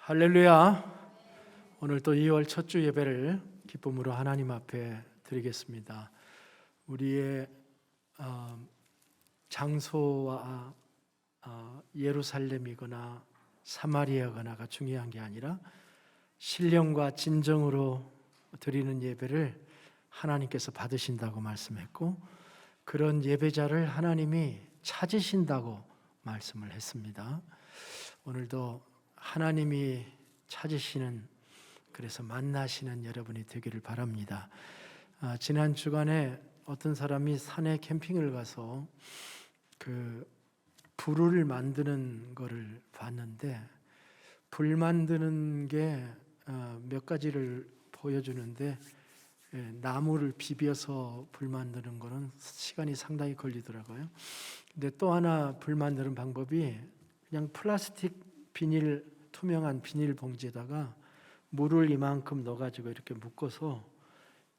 할렐루야. 오늘 또 2월 첫 주 예배를 기쁨으로 하나님 앞에 드리겠습니다. 우리의 장소와 예루살렘이거나 사마리아거나가 중요한 게 아니라 신령과 진정으로 드리는 예배를 하나님께서 받으신다고 말씀했고, 그런 예배자를 하나님이 찾으신다고 말씀을 했습니다. 오늘도 하나님이 찾으시는, 그래서 만나시는 여러분이 되기를 바랍니다. 지난 주간에 어떤 사람이 산에 캠핑을 가서 그 불을 만드는 거를 봤는데, 불 만드는 게 몇 가지를 보여주는데, 나무를 비벼서 불 만드는 거는 시간이 상당히 걸리더라고요. 근데 또 하나 불 만드는 방법이 그냥 플라스틱 비닐, 투명한 비닐 봉지에다가 물을 이만큼 넣어가지고 이렇게 묶어서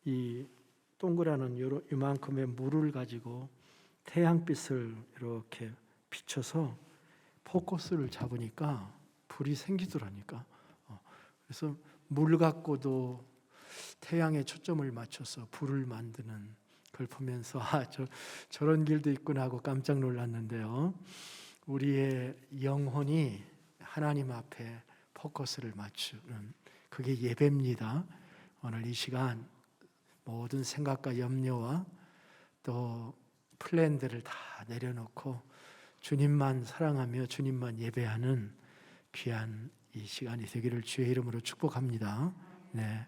이 동그라는 이만큼의 물을 가지고 태양빛을 이렇게 비춰서 포커스를 잡으니까 불이 생기더라니까. 그래서 물 갖고도 태양에 초점을 맞춰서 불을 만드는 걸 보면서 저런 길도 있구나 하고 깜짝 놀랐는데요. 우리의 영혼이 하나님 앞에 포커스를 맞추는, 그게 예배입니다. 오늘 이 시간 모든 생각과 염려와 또 플랜들을 다 내려놓고 주님만 사랑하며 주님만 예배하는 귀한 이 시간이 되기를 주의 이름으로 축복합니다. 네.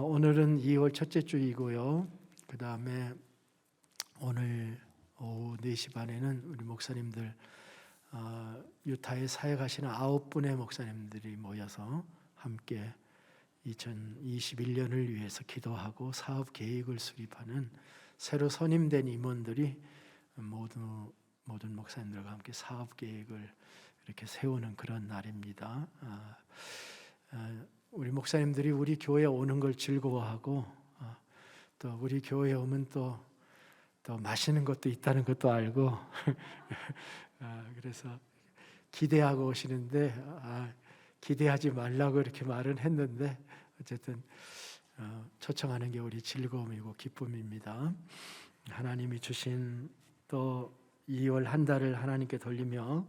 오늘은 2월 첫째 주이고요. 그 다음에 오늘 오후 4시 반에는 우리 목사님들, 유타에 사역하시는 9분의 목사님들이 모여서 함께 2021년을 위해서 기도하고 사업 계획을 수립하는, 새로 선임된 임원들이 모든 목사님들과 함께 사업 계획을 이렇게 세우는 그런 날입니다. 우리 목사님들이 우리 교회에 오는 걸 즐거워하고, 또 우리 교회에 오면 또 맛있는 것도 있다는 것도 알고 그래서 기대하고 오시는데, 기대하지 말라고 이렇게 말은 했는데 어쨌든 초청하는 게 우리 즐거움이고 기쁨입니다. 하나님이 주신 또 2월 한 달을 하나님께 돌리며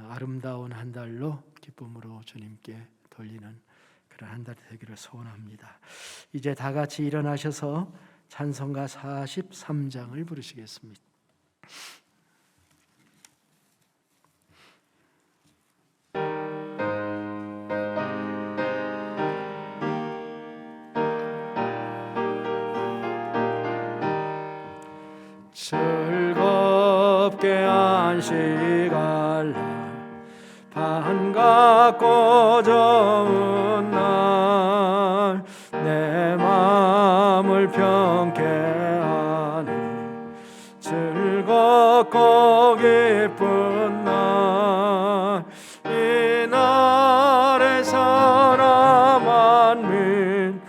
아름다운 한 달로 기쁨으로 주님께 돌리는 그런 한 달이 되기를 소원합니다. 이제 다 같이 일어나셔서 찬송가 43장을 부르시겠습니다. 즐겁게 안식할 날, 반갑고 좋은 날, 내 마음을 평케 하네. 즐겁고 기쁜 날, 이 날에 사람 만민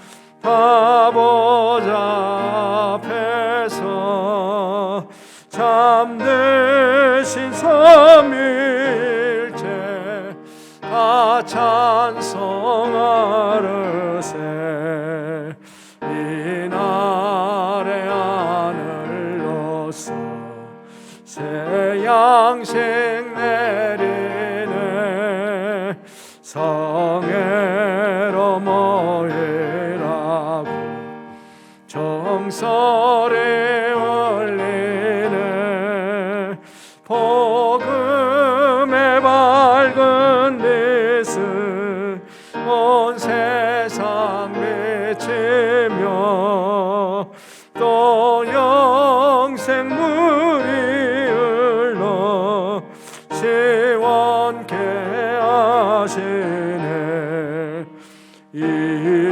다 보좌 앞에서 잠드신 삼위일체 다 찬송하르세. 이 날의 하늘로서 새 양식 내리네. 성회로 모이라고 정설이 울리네. 복음의 밝은 빛을 온 세상 비치며, 또 영생물이 흘러 시원케 하시네. 이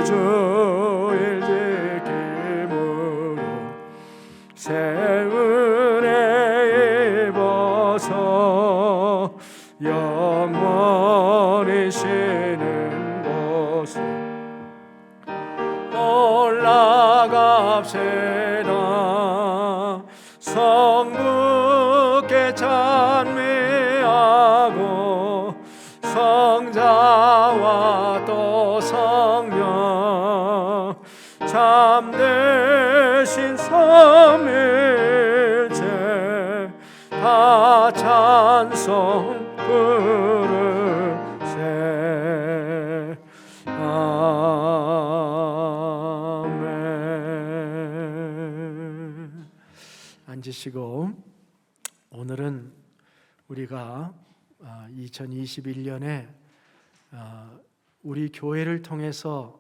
주일 지킴으로 새 은혜 입어서 영원히 쉬는 곳에 올라갑시다. 성부께 찬미하고 성자 앉으시고, 오늘은 우리가 2021년에 우리 교회를 통해서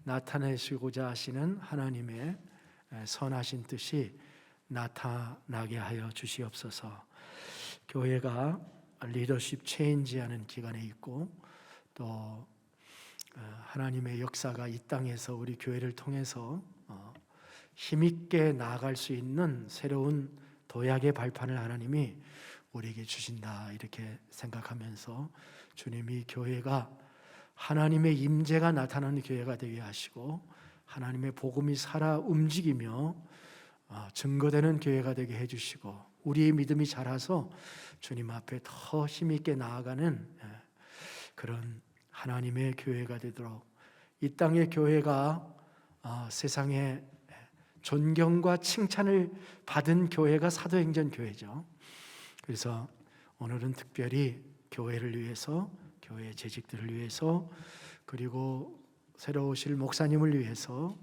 나타내시고자 하시는 하나님의 선하신 뜻이 나타나게 하여 주시옵소서. 교회가 리더십 체인지하는 기간에 있고, 또 하나님의 역사가 이 땅에서 우리 교회를 통해서 힘있게 나아갈 수 있는 새로운 도약의 발판을 하나님이 우리에게 주신다, 이렇게 생각하면서 주님이 교회가 하나님의 임재가 나타나는 교회가 되게 하시고, 하나님의 복음이 살아 움직이며 증거되는 교회가 되게 해주시고, 우리의 믿음이 자라서 주님 앞에 더 힘있게 나아가는 그런 하나님의 교회가 되도록, 이 땅의 교회가 세상에 존경과 칭찬을 받은 교회가 사도행전 교회죠. 그래서 오늘은 특별히 교회를 위해서, 교회 재직들을 위해서, 그리고 새로 오실 목사님을 위해서,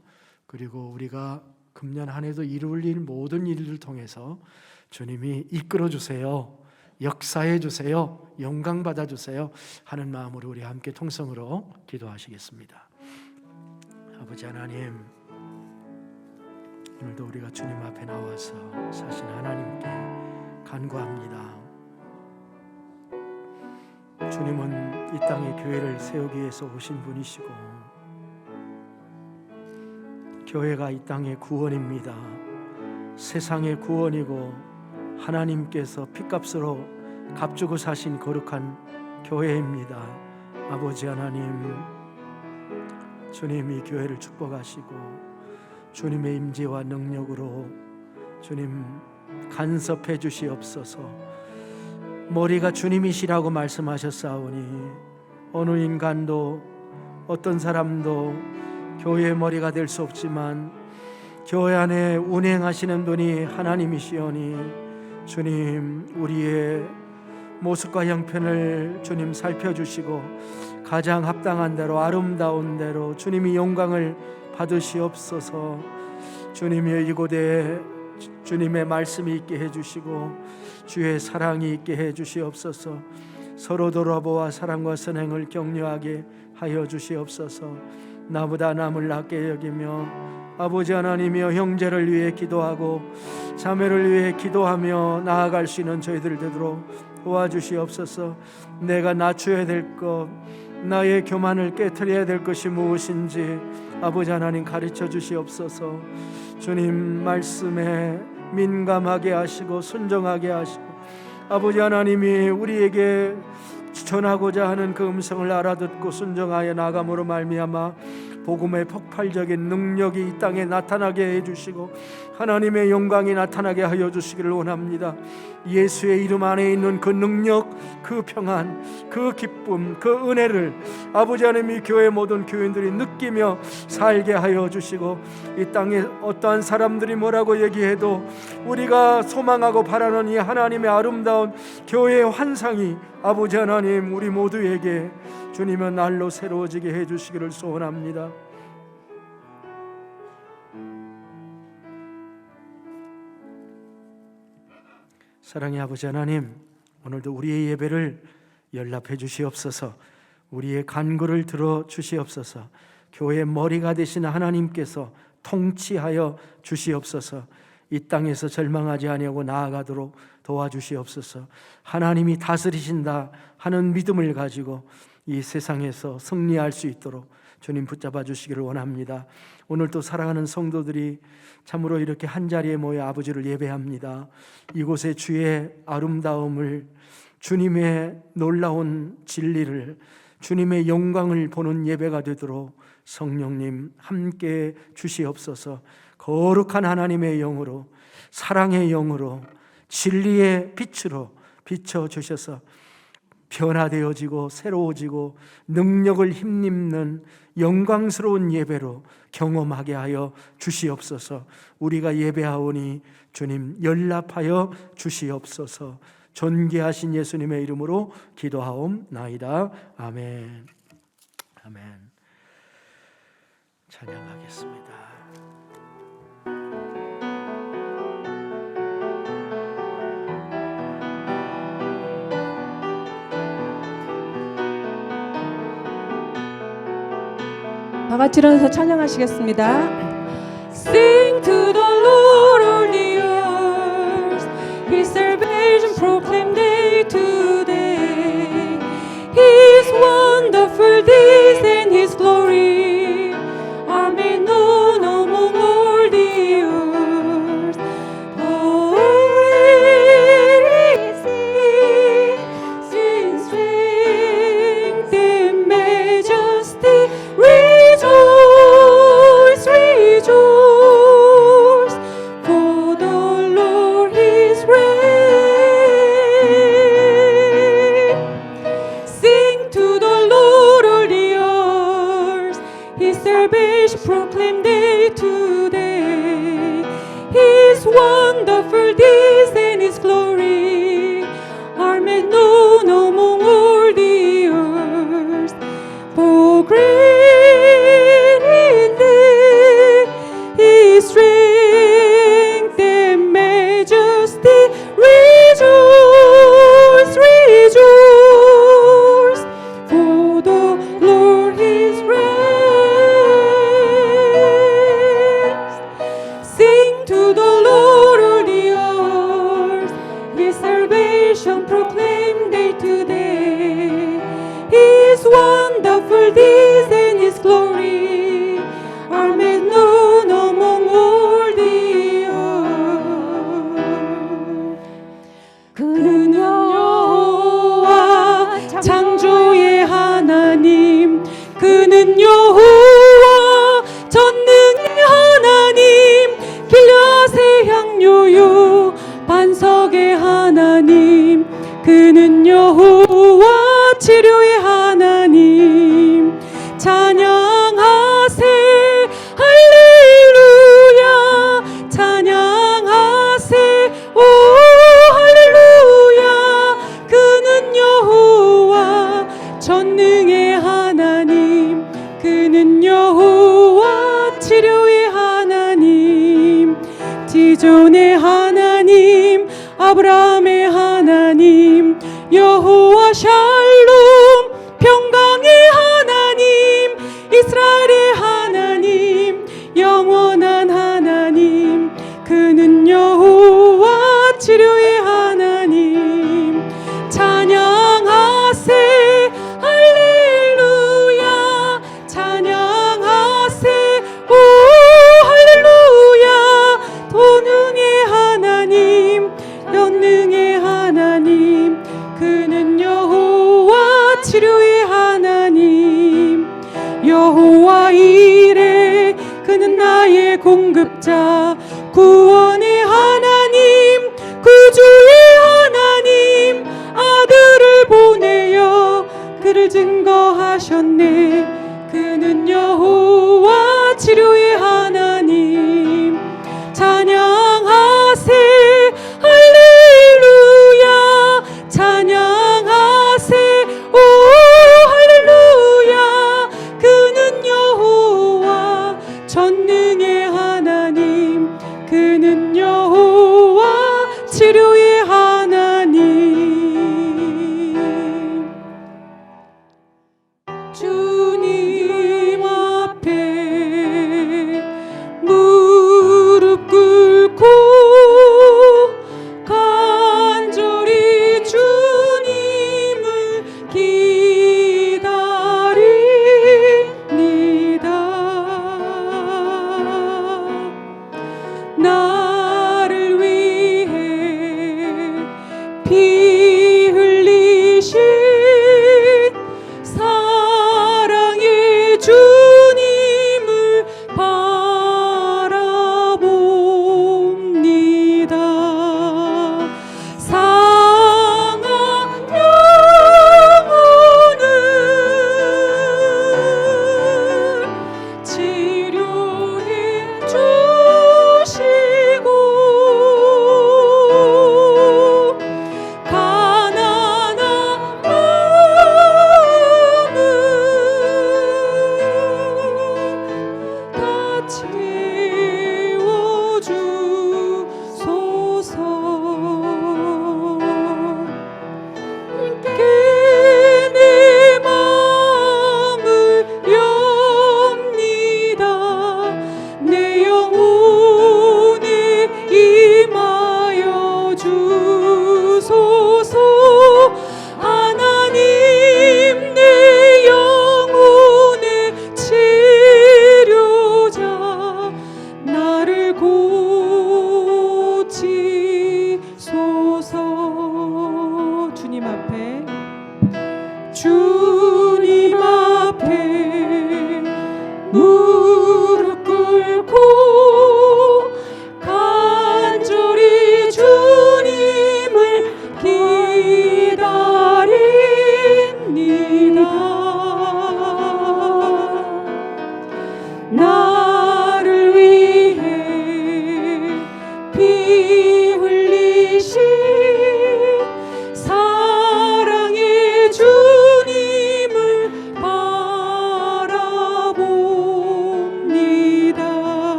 그리고 우리가 금년 한 해도 이룰 일 모든 일을 통해서 주님이 이끌어 주세요, 역사해 주세요, 영광 받아 주세요 하는 마음으로 우리 함께 통성으로 기도하시겠습니다. 아버지 하나님, 오늘도 우리가 주님 앞에 나와서 사신 하나님께 간구합니다. 주님은 이 땅에 교회를 세우기 위해서 오신 분이시고, 교회가 이 땅의 구원입니다. 세상의 구원이고, 하나님께서 핏값으로 값주고 사신 거룩한 교회입니다. 아버지 하나님, 주님이 교회를 축복하시고 주님의 임재와 능력으로 주님 간섭해 주시옵소서. 머리가 주님이시라고 말씀하셨사오니 어느 인간도, 어떤 사람도 교회의 머리가 될 수 없지만 교회 안에 운행하시는 분이 하나님이시오니, 주님 우리의 모습과 형편을 주님 살펴주시고 가장 합당한 대로, 아름다운 대로 주님이 영광을 받으시옵소서. 주님의 이곳에 주님의 말씀이 있게 해주시고 주의 사랑이 있게 해주시옵소서. 서로 돌아보아 사랑과 선행을 격려하게 하여 주시옵소서. 나보다 남을 낮게 여기며 아버지 하나님이여, 형제를 위해 기도하고 자매를 위해 기도하며 나아갈 수 있는 저희들 되도록 도와주시옵소서. 내가 낮춰야 될 것, 나의 교만을 깨트려야 될 것이 무엇인지 아버지 하나님 가르쳐 주시옵소서. 주님 말씀에 민감하게 하시고 순종하게 하시고, 아버지 하나님이 우리에게 전하고자 하는 그 음성을 알아듣고 순종하여 나감으로 말미암아 복음의 폭발적인 능력이 이 땅에 나타나게 해주시고 하나님의 영광이 나타나게 하여 주시기를 원합니다. 예수의 이름 안에 있는 그 능력, 그 평안, 그 기쁨, 그 은혜를 아버지 하나님이 교회 모든 교인들이 느끼며 살게 하여 주시고, 이 땅에 어떠한 사람들이 뭐라고 얘기해도 우리가 소망하고 바라는 이 하나님의 아름다운 교회의 환상이 아버지 하나님 우리 모두에게 주님의 날로 새로워지게 해주시기를 소원합니다. 사랑의 아버지 하나님, 오늘도 우리의 예배를 연락해 주시옵소서. 우리의 간구를 들어 주시옵소서. 교회의 머리가 되신 하나님께서 통치하여 주시옵소서. 이 땅에서 절망하지 아니하고 나아가도록 도와주시옵소서. 하나님이 다스리신다 하는 믿음을 가지고 이 세상에서 승리할 수 있도록 주님 붙잡아 주시기를 원합니다. 오늘도 사랑하는 성도들이 참으로 이렇게 한자리에 모여 아버지를 예배합니다. 이곳에 주의 아름다움을, 주님의 놀라운 진리를, 주님의 영광을 보는 예배가 되도록 성령님 함께 주시옵소서. 거룩한 하나님의 영으로, 사랑의 영으로, 진리의 빛으로 비춰주셔서 변화되어지고 새로워지고 능력을 힘입는 영광스러운 예배로 경험하게 하여 주시옵소서. 우리가 예배하오니 주님 연락하여 주시옵소서. 존귀하신 예수님의 이름으로 기도하옵나이다. 아멘. 아멘. 찬양하겠습니다. 같이 일어나서 찬양하시겠습니다. Sing to the Lord all the earth, His salvation proclaim day to day, His wonderful deeds and His glory are made known among all the earth. Oh, sing strength and majesty, rejoice, rejoice, for the Lord is reign. Sing to the Lord all the earth, His salvation proclaim day to day, His wonderful deeds and His glory are made known among all the earth. For great indeed His strength and majesty, rejoice, rejoice, for the Lord is raised. Sing to the Lord all the earth, His salvation proclaim day to day, His wonderful deeds and His glory are made known among all the earth. 그는 여호와 창조의 하나님, 그는 여호와 전능의 하나님, 길앗의 향료요 반석의 하나님, 그는 여호와 치료의 하나님. 찬양하세 할렐루야, 찬양하세 오 할렐루야. 그는 여호와 전능의 하나님, 그는 여호와 치료의 하나님. 지존의 하나님, 아브라함의 하나님, 여호와 샬롬 평강의 하나님, 이스라엘의 하나님, 영원한 하나님, 그는 여호와 치료의 하나님. 찬양하세 할렐루야, 찬양하세 오 할렐루야. 도능의 하나님, 연능의 하나님, 그는 여호와 치료의 하나님. 여호와 이레, 그는 나의 공급자, 구원의 하나님, 구주의 하나님. 아들을 보내어 그를 증거하셨네, 그는 여호와 치료의 하나님. 찬양하세 할렐루야, 찬양하세 오 할렐루야. 그는 여호와 전능의 하나님, 그는 여호와 치료의 하나님. 주님 앞에 무릎 꿇고 간절히 주님을 기다립니다. 나를 위해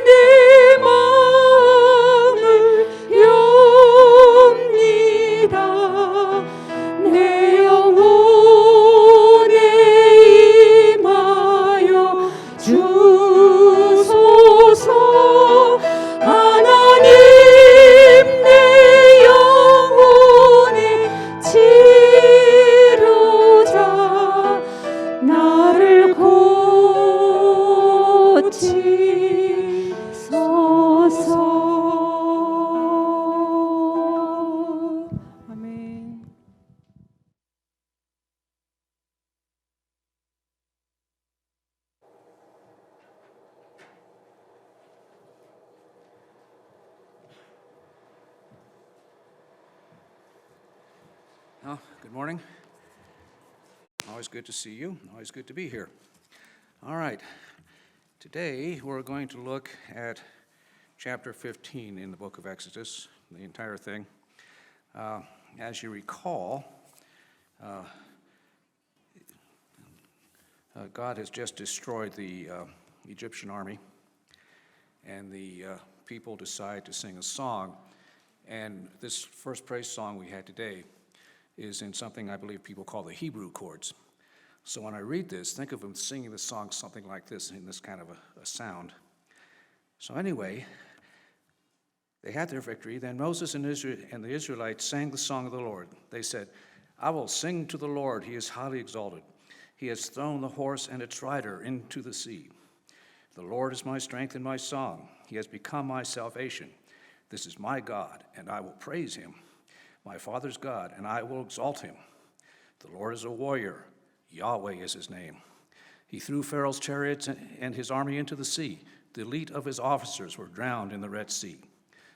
내 마음을 엽니다. 내 영혼에 임하여 주소서. 하나님 내 영혼의 치료자 나를 고치소서. 아멘. Well, good morning. Always good to see you. Always good to be here. All right. Today we're going to look at chapter 15 in the book of Exodus, the entire thing. As you recall, God has just destroyed the Egyptian army, and the people decide to sing a song. And this first praise song we had today is in something I believe people call the Hebrew chords. So when I read this, think of them singing the song something like this, in this kind of a sound. So anyway, they had their victory. Then Moses and the Israelites sang the song of the Lord. They said, I will sing to the Lord, he is highly exalted. He has thrown the horse and its rider into the sea. The Lord is my strength and my song. He has become my salvation. This is my God, and I will praise him. My father's God, and I will exalt him. The Lord is a warrior. Yahweh is his name. He threw Pharaoh's chariots and his army into the sea. The elite of his officers were drowned in the Red Sea.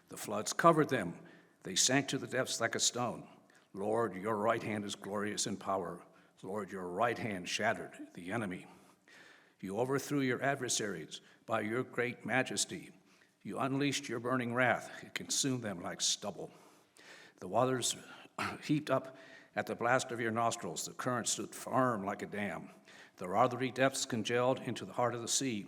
The floods covered them. They sank to the depths like a stone. Lord, your right hand is glorious in power. Lord, your right hand shattered the enemy. You overthrew your adversaries by your great majesty. You unleashed your burning wrath. It consumed them like stubble. The waters heaped up at the blast of your nostrils. The current stood firm like a dam. The watery depths congealed into the heart of the sea.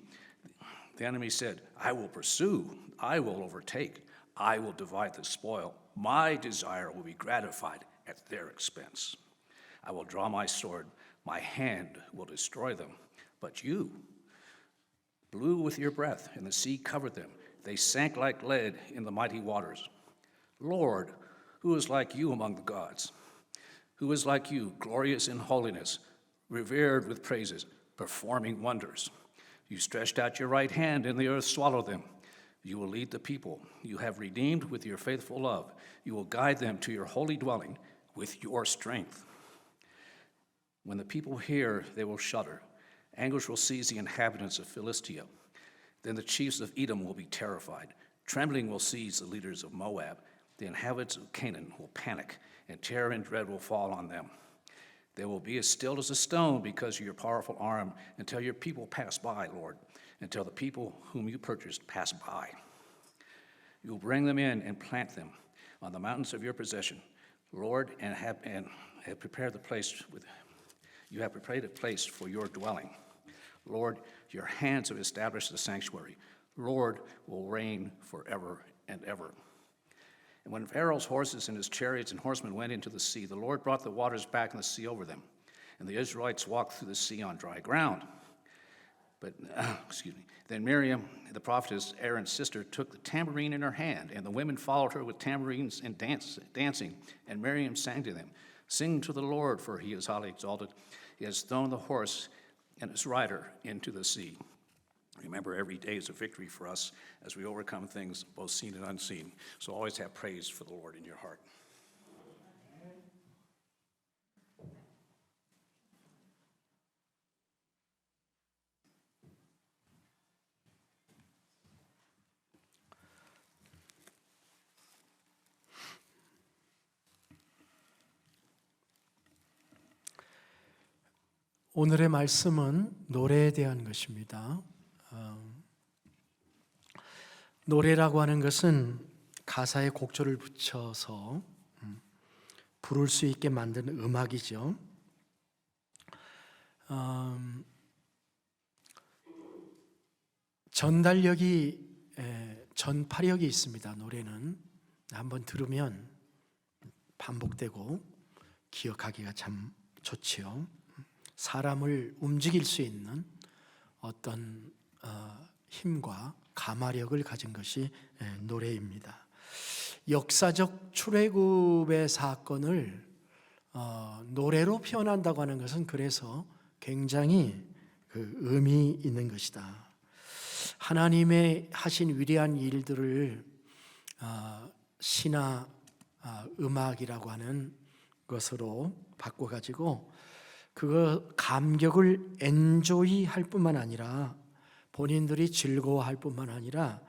The enemy said, I will pursue, I will overtake, I will divide the spoil. My desire will be gratified at their expense. I will draw my sword, my hand will destroy them. But you blew with your breath, and the sea covered them. They sank like lead in the mighty waters. Lord, who is like you among the gods? Who is like you, glorious in holiness, revered with praises, performing wonders? You stretched out your right hand, and the earth swallowed them. You will lead the people you have redeemed with your faithful love. You will guide them to your holy dwelling with your strength. When the people hear, they will shudder. Anguish will seize the inhabitants of Philistia. Then the chiefs of Edom will be terrified. Trembling will seize the leaders of Moab. The inhabitants of Canaan will panic, and terror and dread will fall on them. They will be as still as a stone because of your powerful arm, until your people pass by, Lord, until the people whom you purchased pass by. You will bring them in and plant them on the mountains of your possession, Lord, and have prepared the place you have prepared a place for your dwelling. Lord, your hands have established the sanctuary. Lord will reign forever and ever. And when Pharaoh's horses and his chariots and horsemen went into the sea, the Lord brought the waters back in the sea over them, and the Israelites walked through the sea on dry ground. Then Miriam, the prophetess, Aaron's sister, took the tambourine in her hand, and the women followed her with tambourines and dancing. And Miriam sang to them, Sing to the Lord, for he is highly exalted. He has thrown the horse and his rider into the sea. Remember, every day is a victory for us as we overcome things both seen and unseen. So always have praise for the Lord in your heart. 오늘의 말씀은 노래에 대한 것입니다. 노래라고 하는 것은 가사에 곡조를 붙여서 부를 수 있게 만드는 음악이죠. 전달력이 전파력이 있습니다. 노래는 한번 들으면 반복되고 기억하기가 참 좋지요. 사람을 움직일 수 있는 어떤 힘과 가마력을 가진 것이 노래입니다. 역사적 출애굽의 사건을 노래로 표현한다고 하는 것은 그래서 굉장히 의미 있는 것이다. 하나님의 하신 위대한 일들을 시나 음악이라고 하는 것으로 바꿔가지고 그 감격을 엔조이 할 뿐만 아니라 본인들이 즐거워할 뿐만 아니라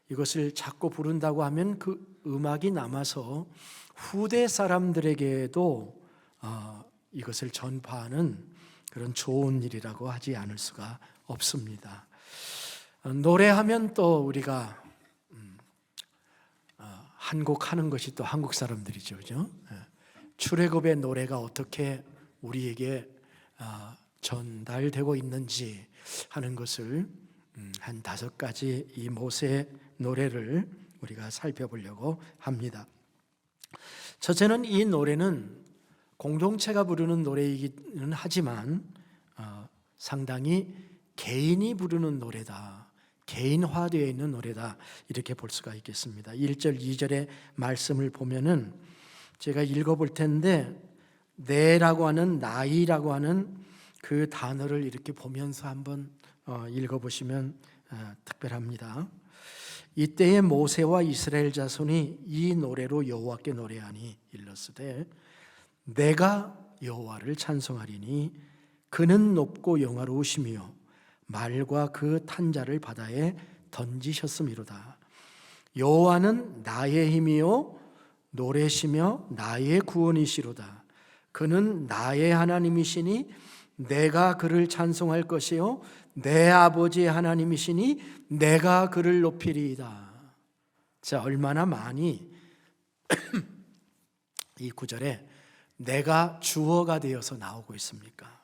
이것을 자꾸 부른다고 하면 그 음악이 남아서 후대 사람들에게도 이것을 전파하는 그런 좋은 일이라고 하지 않을 수가 없습니다. 노래하면 또 우리가 한 곡 하는 것이 또 한국 사람들이죠, 그죠? 출애굽의 노래가 어떻게 우리에게 전달되고 있는지 하는 것을 한 5가지 이 모세의 노래를 우리가 살펴보려고 합니다. 첫째는 이 노래는 공동체가 부르는 노래이기는 하지만 상당히 개인이 부르는 노래다, 개인화되어 있는 노래다, 이렇게 볼 수가 있겠습니다. 1절 2절의 말씀을 보면은 제가 읽어볼 텐데 내라고 하는, 나이라고 하는 그 단어를 이렇게 보면서 한번 읽어보시면 특별합니다. 이때에 모세와 이스라엘 자손이 이 노래로 여호와께 노래하니 일렀으되 내가 여호와를 찬송하리니 그는 높고 영화로우시며 말과 그 탄자를 바다에 던지셨음이로다. 여호와는 나의 힘이요 노래시며 나의 구원이시로다. 그는 나의 하나님이시니 내가 그를 찬송할 것이요 내 아버지의 하나님이시니 내가 그를 높이리이다. 자, 얼마나 많이 이 구절에 내가 주어가 되어서 나오고 있습니까?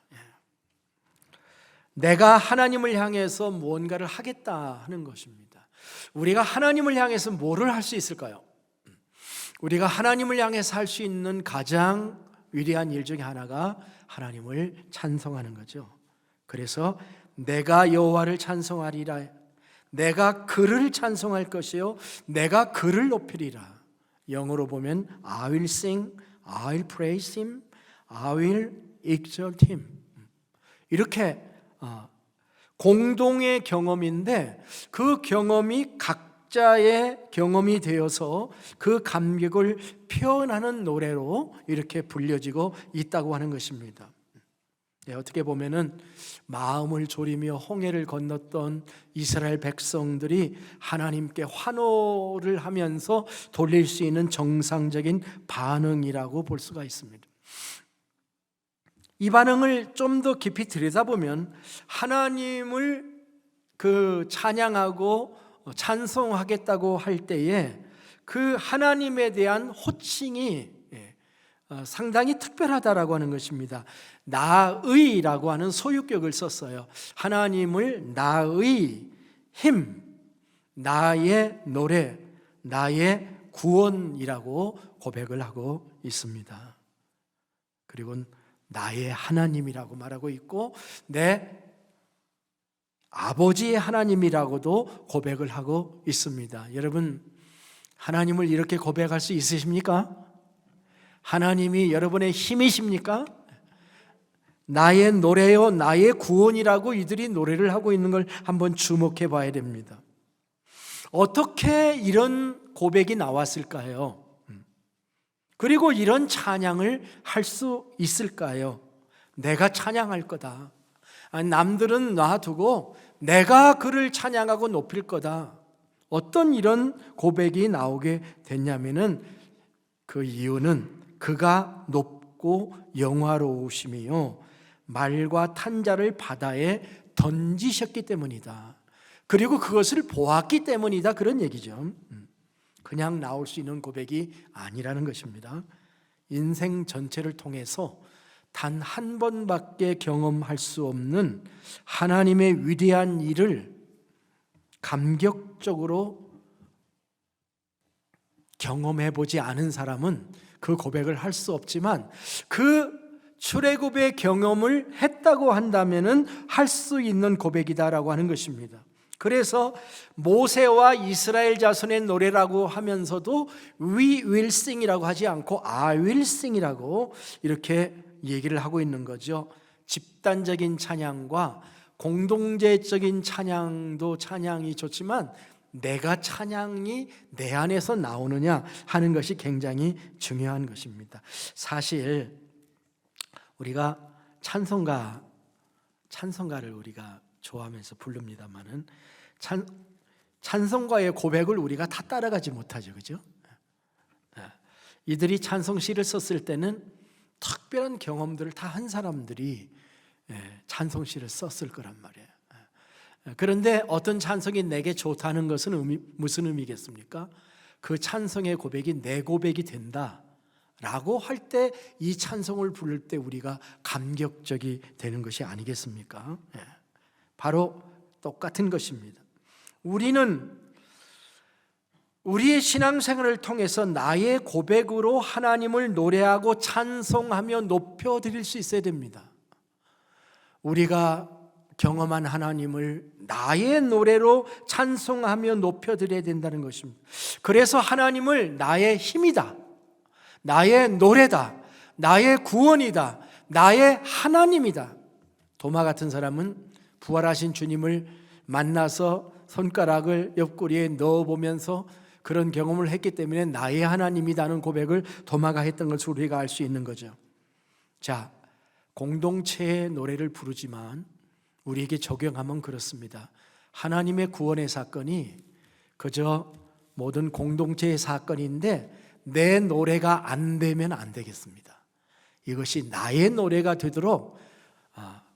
내가 하나님을 향해서 무언가를 하겠다 하는 것입니다. 우리가 하나님을 향해서 뭐를 할 수 있을까요? 우리가 하나님을 향해서 할 수 있는 가장 위대한 일 중에 하나가 하나님을 찬송하는 거죠. 그래서 내가 여호와를 찬송하리라, 내가 그를 찬송할 것이요 내가 그를 높이리라. 영어로 보면 I will sing, I will praise him, I will exalt him. 이렇게 공동의 경험인데 그 경험이 각자의 경험이 되어서 그 감격을 표현하는 노래로 이렇게 불려지고 있다고 하는 것입니다. 어떻게 보면은 마음을 졸이며 홍해를 건넜던 이스라엘 백성들이 하나님께 환호를 하면서 돌릴 수 있는 정상적인 반응이라고 볼 수가 있습니다. 이 반응을 좀 더 깊이 들여다보면 하나님을 찬양하고 찬송하겠다고 할 때에 그 하나님에 대한 호칭이 상당히 특별하다라고 하는 것입니다. 나의라고 하는 소유격을 썼어요. 하나님을 나의 힘, 나의 노래, 나의 구원이라고 고백을 하고 있습니다. 그리고 나의 하나님이라고 말하고 있고 내 아버지의 하나님이라고도 고백을 하고 있습니다. 여러분, 하나님을 이렇게 고백할 수 있으십니까? 하나님이 여러분의 힘이십니까? 나의 노래요 나의 구원이라고 이들이 노래를 하고 있는 걸 한번 주목해 봐야 됩니다. 어떻게 이런 고백이 나왔을까요? 그리고 이런 찬양을 할 수 있을까요? 내가 찬양할 거다, 남들은 놔두고 내가 그를 찬양하고 높일 거다. 어떤 이런 고백이 나오게 됐냐면은 그 이유는 그가 높고 영화로우심이요 말과 탄자를 바다에 던지셨기 때문이다. 그리고 그것을 보았기 때문이다, 그런 얘기죠. 그냥 나올 수 있는 고백이 아니라는 것입니다. 인생 전체를 통해서 단 한 번밖에 경험할 수 없는 하나님의 위대한 일을 감격적으로 경험해 보지 않은 사람은 그 고백을 할 수 없지만, 그 출애굽의 경험을 했다고 한다면은 할 수 있는 고백이다라고 하는 것입니다. 그래서 모세와 이스라엘 자손의 노래라고 하면서도 We will sing이라고 하지 않고 I will sing이라고 이렇게 얘기를 하고 있는 거죠. 집단적인 찬양과 공동체적인 찬양도 찬양이 좋지만, 내가 찬양이 내 안에서 나오느냐 하는 것이 굉장히 중요한 것입니다. 사실 우리가 찬송가를 우리가 좋아하면서 부릅니다만은 찬송가의 고백을 우리가 다 따라가지 못하죠, 그죠? 이들이 찬송시를 썼을 때는 특별한 경험들을 다 한 사람들이 찬송시를 썼을 거란 말이에요. 그런데 어떤 찬송이 내게 좋다는 것은 무슨 의미겠습니까? 그 찬송의 고백이 내 고백이 된다 라고 할 때 이 찬송을 부를 때 우리가 감격적이 되는 것이 아니겠습니까? 바로 똑같은 것입니다. 우리는 우리의 신앙생활을 통해서 나의 고백으로 하나님을 노래하고 찬송하며 높여드릴 수 있어야 됩니다. 우리가 경험한 하나님을 나의 노래로 찬송하며 높여드려야 된다는 것입니다. 그래서 하나님을 나의 힘이다, 나의 노래다, 나의 구원이다, 나의 하나님이다. 도마 같은 사람은 부활하신 주님을 만나서 손가락을 옆구리에 넣어보면서 그런 경험을 했기 때문에 나의 하나님이라는 고백을 도마가 했던 것을 우리가 알 수 있는 거죠. 자, 공동체의 노래를 부르지만 우리에게 적용하면 그렇습니다. 하나님의 구원의 사건이 그저 모든 공동체의 사건인데 내 노래가 안 되면 안 되겠습니다. 이것이 나의 노래가 되도록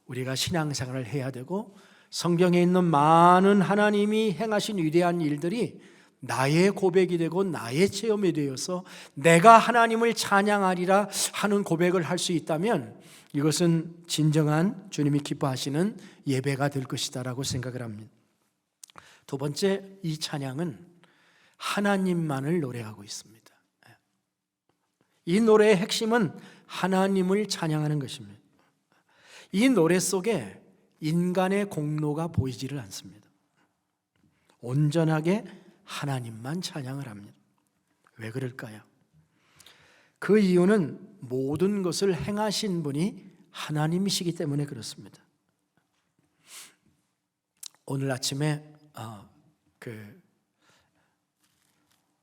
우리가 신앙생활을 해야 되고, 성경에 있는 많은 하나님이 행하신 위대한 일들이 나의 고백이 되고 나의 체험이 되어서 내가 하나님을 찬양하리라 하는 고백을 할 수 있다면 이것은 진정한 주님이 기뻐하시는 예배가 될 것이다라고 생각을 합니다. 두 번째, 이 찬양은 하나님만을 노래하고 있습니다. 이 노래의 핵심은 하나님을 찬양하는 것입니다. 이 노래 속에 인간의 공로가 보이지를 않습니다. 온전하게 하나님만 찬양을 합니다. 왜 그럴까요? 그 이유는 모든 것을 행하신 분이 하나님이시기 때문에 그렇습니다. 오늘 아침에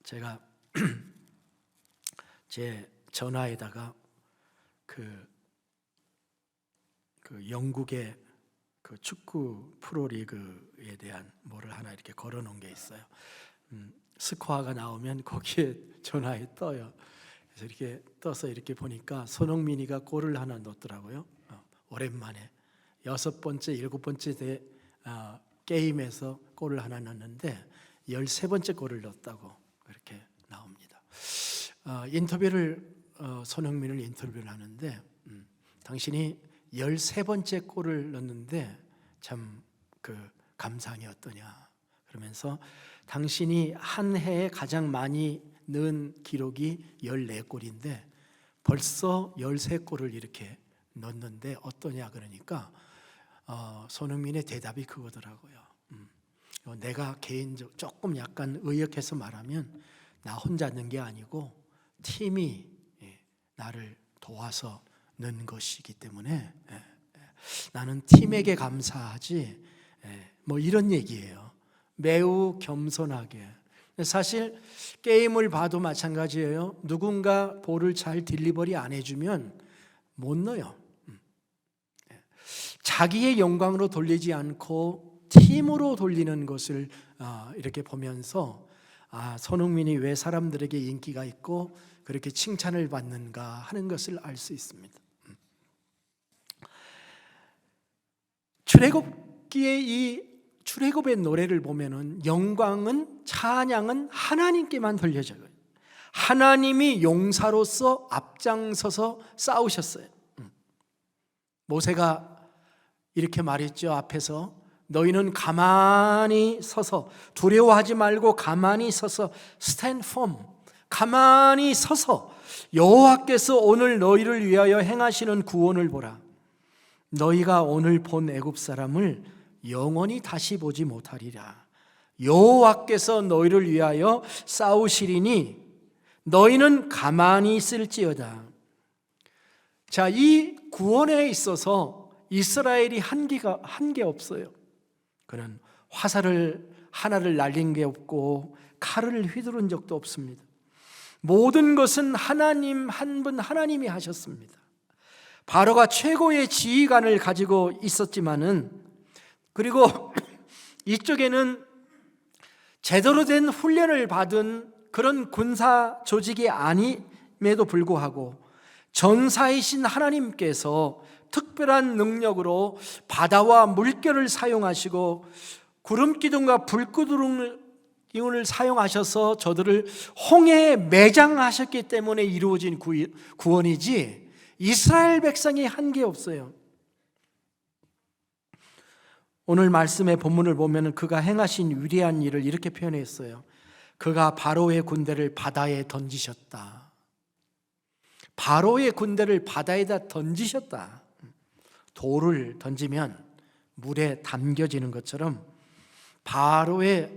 제가 제 전화에다가 그 영국의 그 축구 프로리그에 대한 뭐를 하나 이렇게 걸어놓은 게 있어요. 스코어가 나오면 거기에 전화에 떠요. 그래서 이렇게 떠서 이렇게 보니까 손흥민이가 골을 하나 넣었더라고요. 오랜만에 6번째, 7번째 게임에서 골을 하나 넣었는데 13번째 골을 넣었다고 그렇게 나옵니다. 손흥민을 인터뷰를 하는데 당신이 13번째 골을 넣었는데 참 그 감상이 어떠냐 그러면서, 당신이 한 해에 가장 많이 넣은 기록이 14골인데 벌써 13골을 이렇게 넣었는데 어떠냐 그러니까 손흥민의 대답이 그거더라고요. 내가 개인적으로 조금 약간 의역해서 말하면 나 혼자 넣은 게 아니고 팀이 나를 도와서 넣은 것이기 때문에 나는 팀에게 감사하지, 뭐 이런 얘기예요. 매우 겸손하게. 사실 게임을 봐도 마찬가지예요. 누군가 볼을 잘 딜리버리 안 해주면 못 넣어요. 자기의 영광으로 돌리지 않고 팀으로 돌리는 것을 이렇게 보면서 손흥민이 왜 사람들에게 인기가 있고 그렇게 칭찬을 받는가 하는 것을 알 수 있습니다. 출애굽기의 이 출애굽의 노래를 보면은 영광은, 찬양은 하나님께만 돌려져요. 하나님이 용사로서 앞장서서 싸우셨어요. 모세가 이렇게 말했죠. 앞에서 너희는 가만히 서서, 두려워하지 말고 가만히 서서 stand firm, 가만히 서서 여호와께서 오늘 너희를 위하여 행하시는 구원을 보라. 너희가 오늘 본 애굽 사람을 영원히 다시 보지 못하리라. 여호와께서 너희를 위하여 싸우시리니 너희는 가만히 있을지어다. 자, 이 구원에 있어서 이스라엘이 한 게 없어요. 그는 화살을 하나를 날린 게 없고 칼을 휘두른 적도 없습니다. 모든 것은 하나님 한 분 하나님이 하셨습니다. 바로가 최고의 지휘관을 가지고 있었지만은, 그리고 이쪽에는 제대로 된 훈련을 받은 그런 군사 조직이 아님에도 불구하고 전사이신 하나님께서 특별한 능력으로 바다와 물결을 사용하시고 구름 기둥과 불기둥을 사용하셔서 저들을 홍해에 매장하셨기 때문에 이루어진 구원이지 이스라엘 백성이 한 게 없어요. 오늘 말씀의 본문을 보면 그가 행하신 위대한 일을 이렇게 표현했어요. 그가 바로의 군대를 바다에 던지셨다. 바로의 군대를 바다에다 던지셨다. 돌을 던지면 물에 담겨지는 것처럼 바로의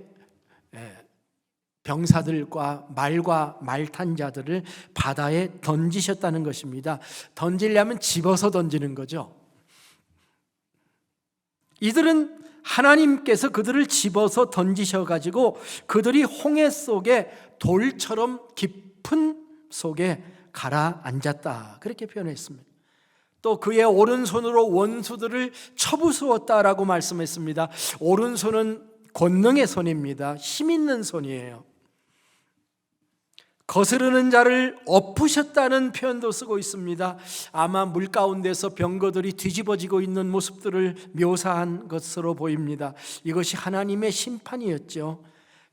병사들과 말과 말 탄 자들을 바다에 던지셨다는 것입니다. 던지려면 집어서 던지는 거죠. 이들은 하나님께서 그들을 집어서 던지셔가지고 그들이 홍해 속에 돌처럼 깊은 속에 가라앉았다, 그렇게 표현했습니다. 또 그의 오른손으로 원수들을 쳐부수었다라고 말씀했습니다. 오른손은 권능의 손입니다. 힘 있는 손이에요. 거스르는 자를 엎으셨다는 표현도 쓰고 있습니다. 아마 물 가운데서 병거들이 뒤집어지고 있는 모습들을 묘사한 것으로 보입니다. 이것이 하나님의 심판이었죠.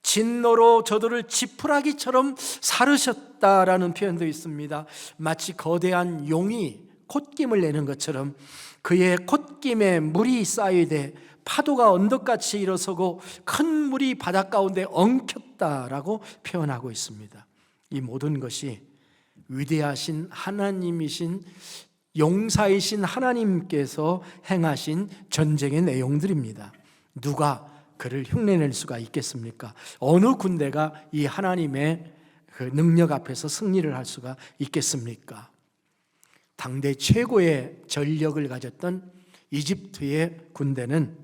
진노로 저들을 지푸라기처럼 사르셨다라는 표현도 있습니다. 마치 거대한 용이 콧김을 내는 것처럼 그의 콧김에 물이 쌓이되 파도가 언덕같이 일어서고 큰 물이 바닷 가운데 엉켰다라고 표현하고 있습니다. 이 모든 것이 위대하신 하나님이신 용사이신 하나님께서 행하신 전쟁의 내용들입니다. 누가 그를 흉내낼 수가 있겠습니까? 어느 군대가 이 하나님의 그 능력 앞에서 승리를 할 수가 있겠습니까? 당대 최고의 전력을 가졌던 이집트의 군대는,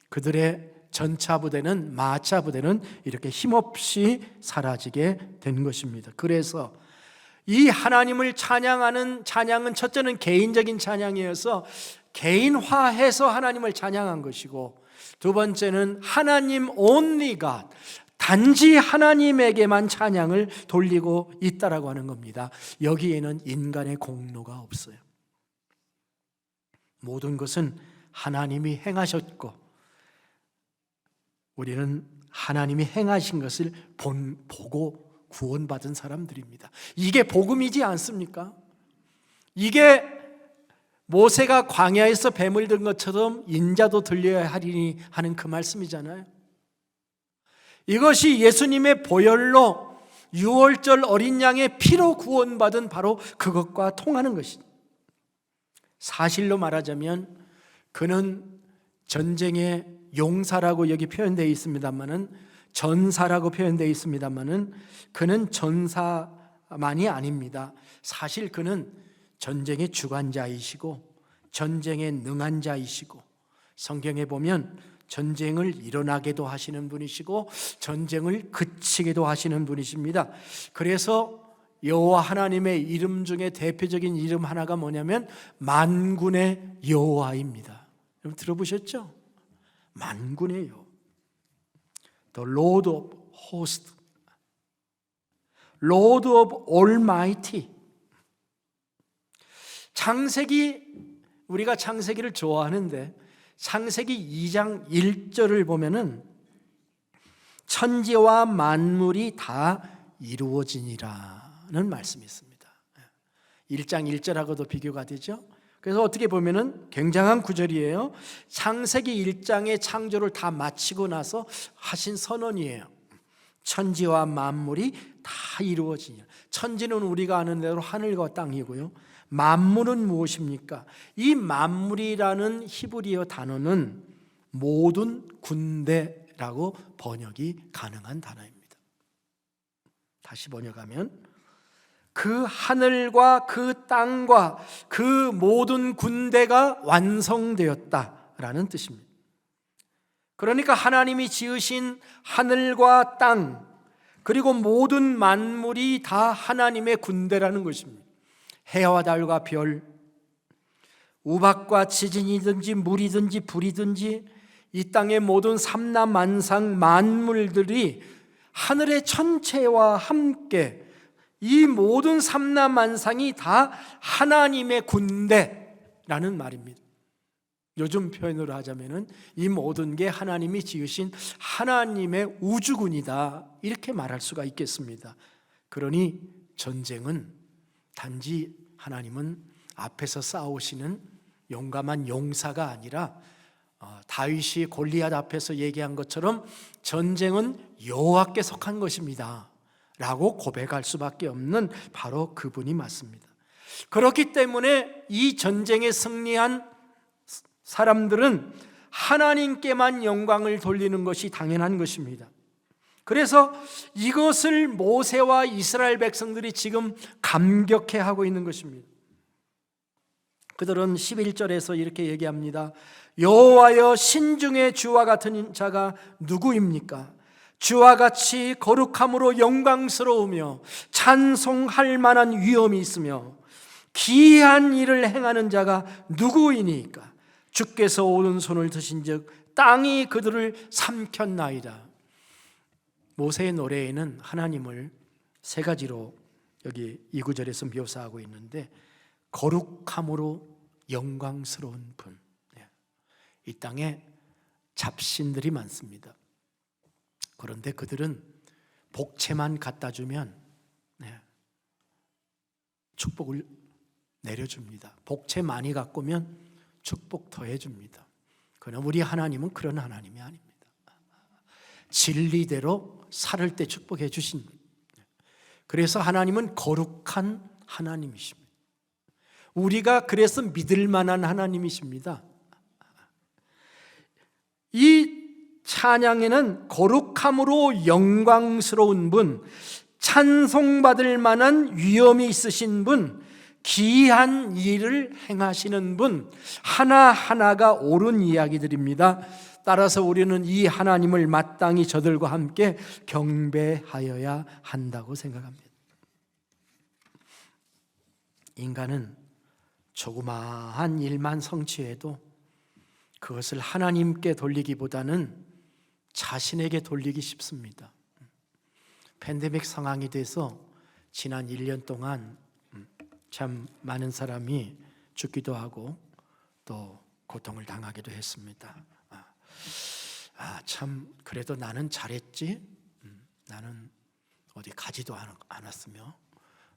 그들의 전차 부대는, 마차 부대는 이렇게 힘없이 사라지게 된 것입니다. 그래서 이 하나님을 찬양하는 찬양은 첫째는 개인적인 찬양이어서 개인화해서 하나님을 찬양한 것이고, 두 번째는 하나님 only God, 단지 하나님에게만 찬양을 돌리고 있다라고 하는 겁니다. 여기에는 인간의 공로가 없어요. 모든 것은 하나님이 행하셨고 우리는 하나님이 행하신 것을 보고 구원받은 사람들입니다. 이게 복음이지 않습니까? 이게 모세가 광야에서 뱀을 든 것처럼 인자도 들려야 하리니 하는 그 말씀이잖아요. 이것이 예수님의 보혈로 유월절 어린 양의 피로 구원받은 바로 그것과 통하는 것입니다. 사실로 말하자면 그는 전쟁의 용사라고 여기 표현되어 있습니다만은, 전사라고 표현되어 있습니다만은 그는 전사만이 아닙니다. 사실 그는 전쟁의 주관자이시고 전쟁에 능한 자이시고, 성경에 보면 전쟁을 일어나게도 하시는 분이시고 전쟁을 그치게도 하시는 분이십니다. 그래서 여호와 하나님의 이름 중에 대표적인 이름 하나가 뭐냐면 만군의 여호와입니다. 여러분 들어보셨죠? 만군의 여호와, The Lord of Hosts, Lord of Almighty. 창세기, 우리가 창세기를 좋아하는데 창세기 2장 1절을 보면은 천지와 만물이 다 이루어지니라는 말씀이 있습니다. 1장 1절하고도 비교가 되죠. 그래서 어떻게 보면은 굉장한 구절이에요. 창세기 1장의 창조를 다 마치고 나서 하신 선언이에요. 천지와 만물이 다 이루어지냐. 천지는 우리가 아는 대로 하늘과 땅이고요. 만물은 무엇입니까? 이 만물이라는 히브리어 단어는 모든 군대라고 번역이 가능한 단어입니다. 다시 번역하면 그 하늘과 그 땅과 그 모든 군대가 완성되었다라는 뜻입니다. 그러니까 하나님이 지으신 하늘과 땅 그리고 모든 만물이 다 하나님의 군대라는 것입니다. 해와 달과 별, 우박과 지진이든지 물이든지 불이든지 이 땅의 모든 삼라만상 만물들이 하늘의 천체와 함께 이 모든 삼라만상이 다 하나님의 군대라는 말입니다. 요즘 표현으로 하자면은 이 모든 게 하나님이 지으신 하나님의 우주군이다 이렇게 말할 수가 있겠습니다. 그러니 전쟁은 단지 하나님은 앞에서 싸우시는 용감한 용사가 아니라 다윗이 골리앗 앞에서 얘기한 것처럼 전쟁은 여호와께 속한 것입니다 라고 고백할 수밖에 없는 바로 그분이 맞습니다. 그렇기 때문에 이 전쟁에 승리한 사람들은 하나님께만 영광을 돌리는 것이 당연한 것입니다. 그래서 이것을 모세와 이스라엘 백성들이 지금 감격해하고 있는 것입니다. 그들은 11절에서 이렇게 얘기합니다. 여호와여 신중의 주와 같은 자가 누구입니까? 주와 같이 거룩함으로 영광스러우며 찬송할 만한 위엄이 있으며 기이한 일을 행하는 자가 누구이니까? 주께서 오른손을 드신즉 땅이 그들을 삼켰나이다. 모세의 노래에는 하나님을 세 가지로 여기 이 구절에서 묘사하고 있는데 거룩함으로 영광스러운 분. 이 땅에 잡신들이 많습니다. 그런데 그들은 복채만 갖다 주면 축복을 내려줍니다. 복채 많이 갖고 오면 축복 더해줍니다. 그러나 우리 하나님은 그런 하나님이 아닙니다. 진리대로 살을 때 축복해 주신 분. 그래서 하나님은 거룩한 하나님이십니다. 우리가 그래서 믿을 만한 하나님이십니다. 이 찬양에는 거룩함으로 영광스러운 분, 찬송받을 만한 위엄이 있으신 분, 기이한 일을 행하시는 분, 하나하나가 옳은 이야기들입니다. 따라서 우리는 이 하나님을 마땅히 저들과 함께 경배하여야 한다고 생각합니다. 인간은 조그마한 일만 성취해도 그것을 하나님께 돌리기보다는 자신에게 돌리기 쉽습니다. 팬데믹 상황이 돼서 지난 1년 동안 참 많은 사람이 죽기도 하고 또 고통을 당하기도 했습니다. 참 그래도 나는 잘했지. 나는 어디 가지도 않았으며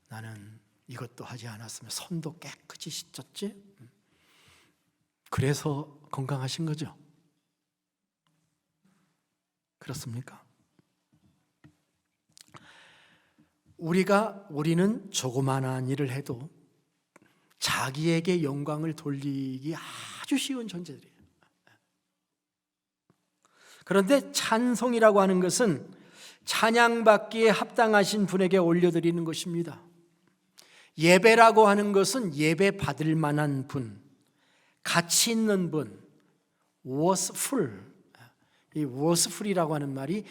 나는 이것도 하지 않았으며 손도 깨끗이 씻었지. 그래서 건강하신 거죠? 그렇습니까? 우리는 조그마한 일을 해도 자기에게 영광을 돌리기 아주 쉬운 존재들이에요. 그런데 찬송이라고 하는 것은 찬양받기에 합당하신 분에게 올려드리는 것입니다. 예배라고 하는 것은 예배 받을 만한 분, 가치 있는 분, worthful. 이 worthful이라고 하는 말이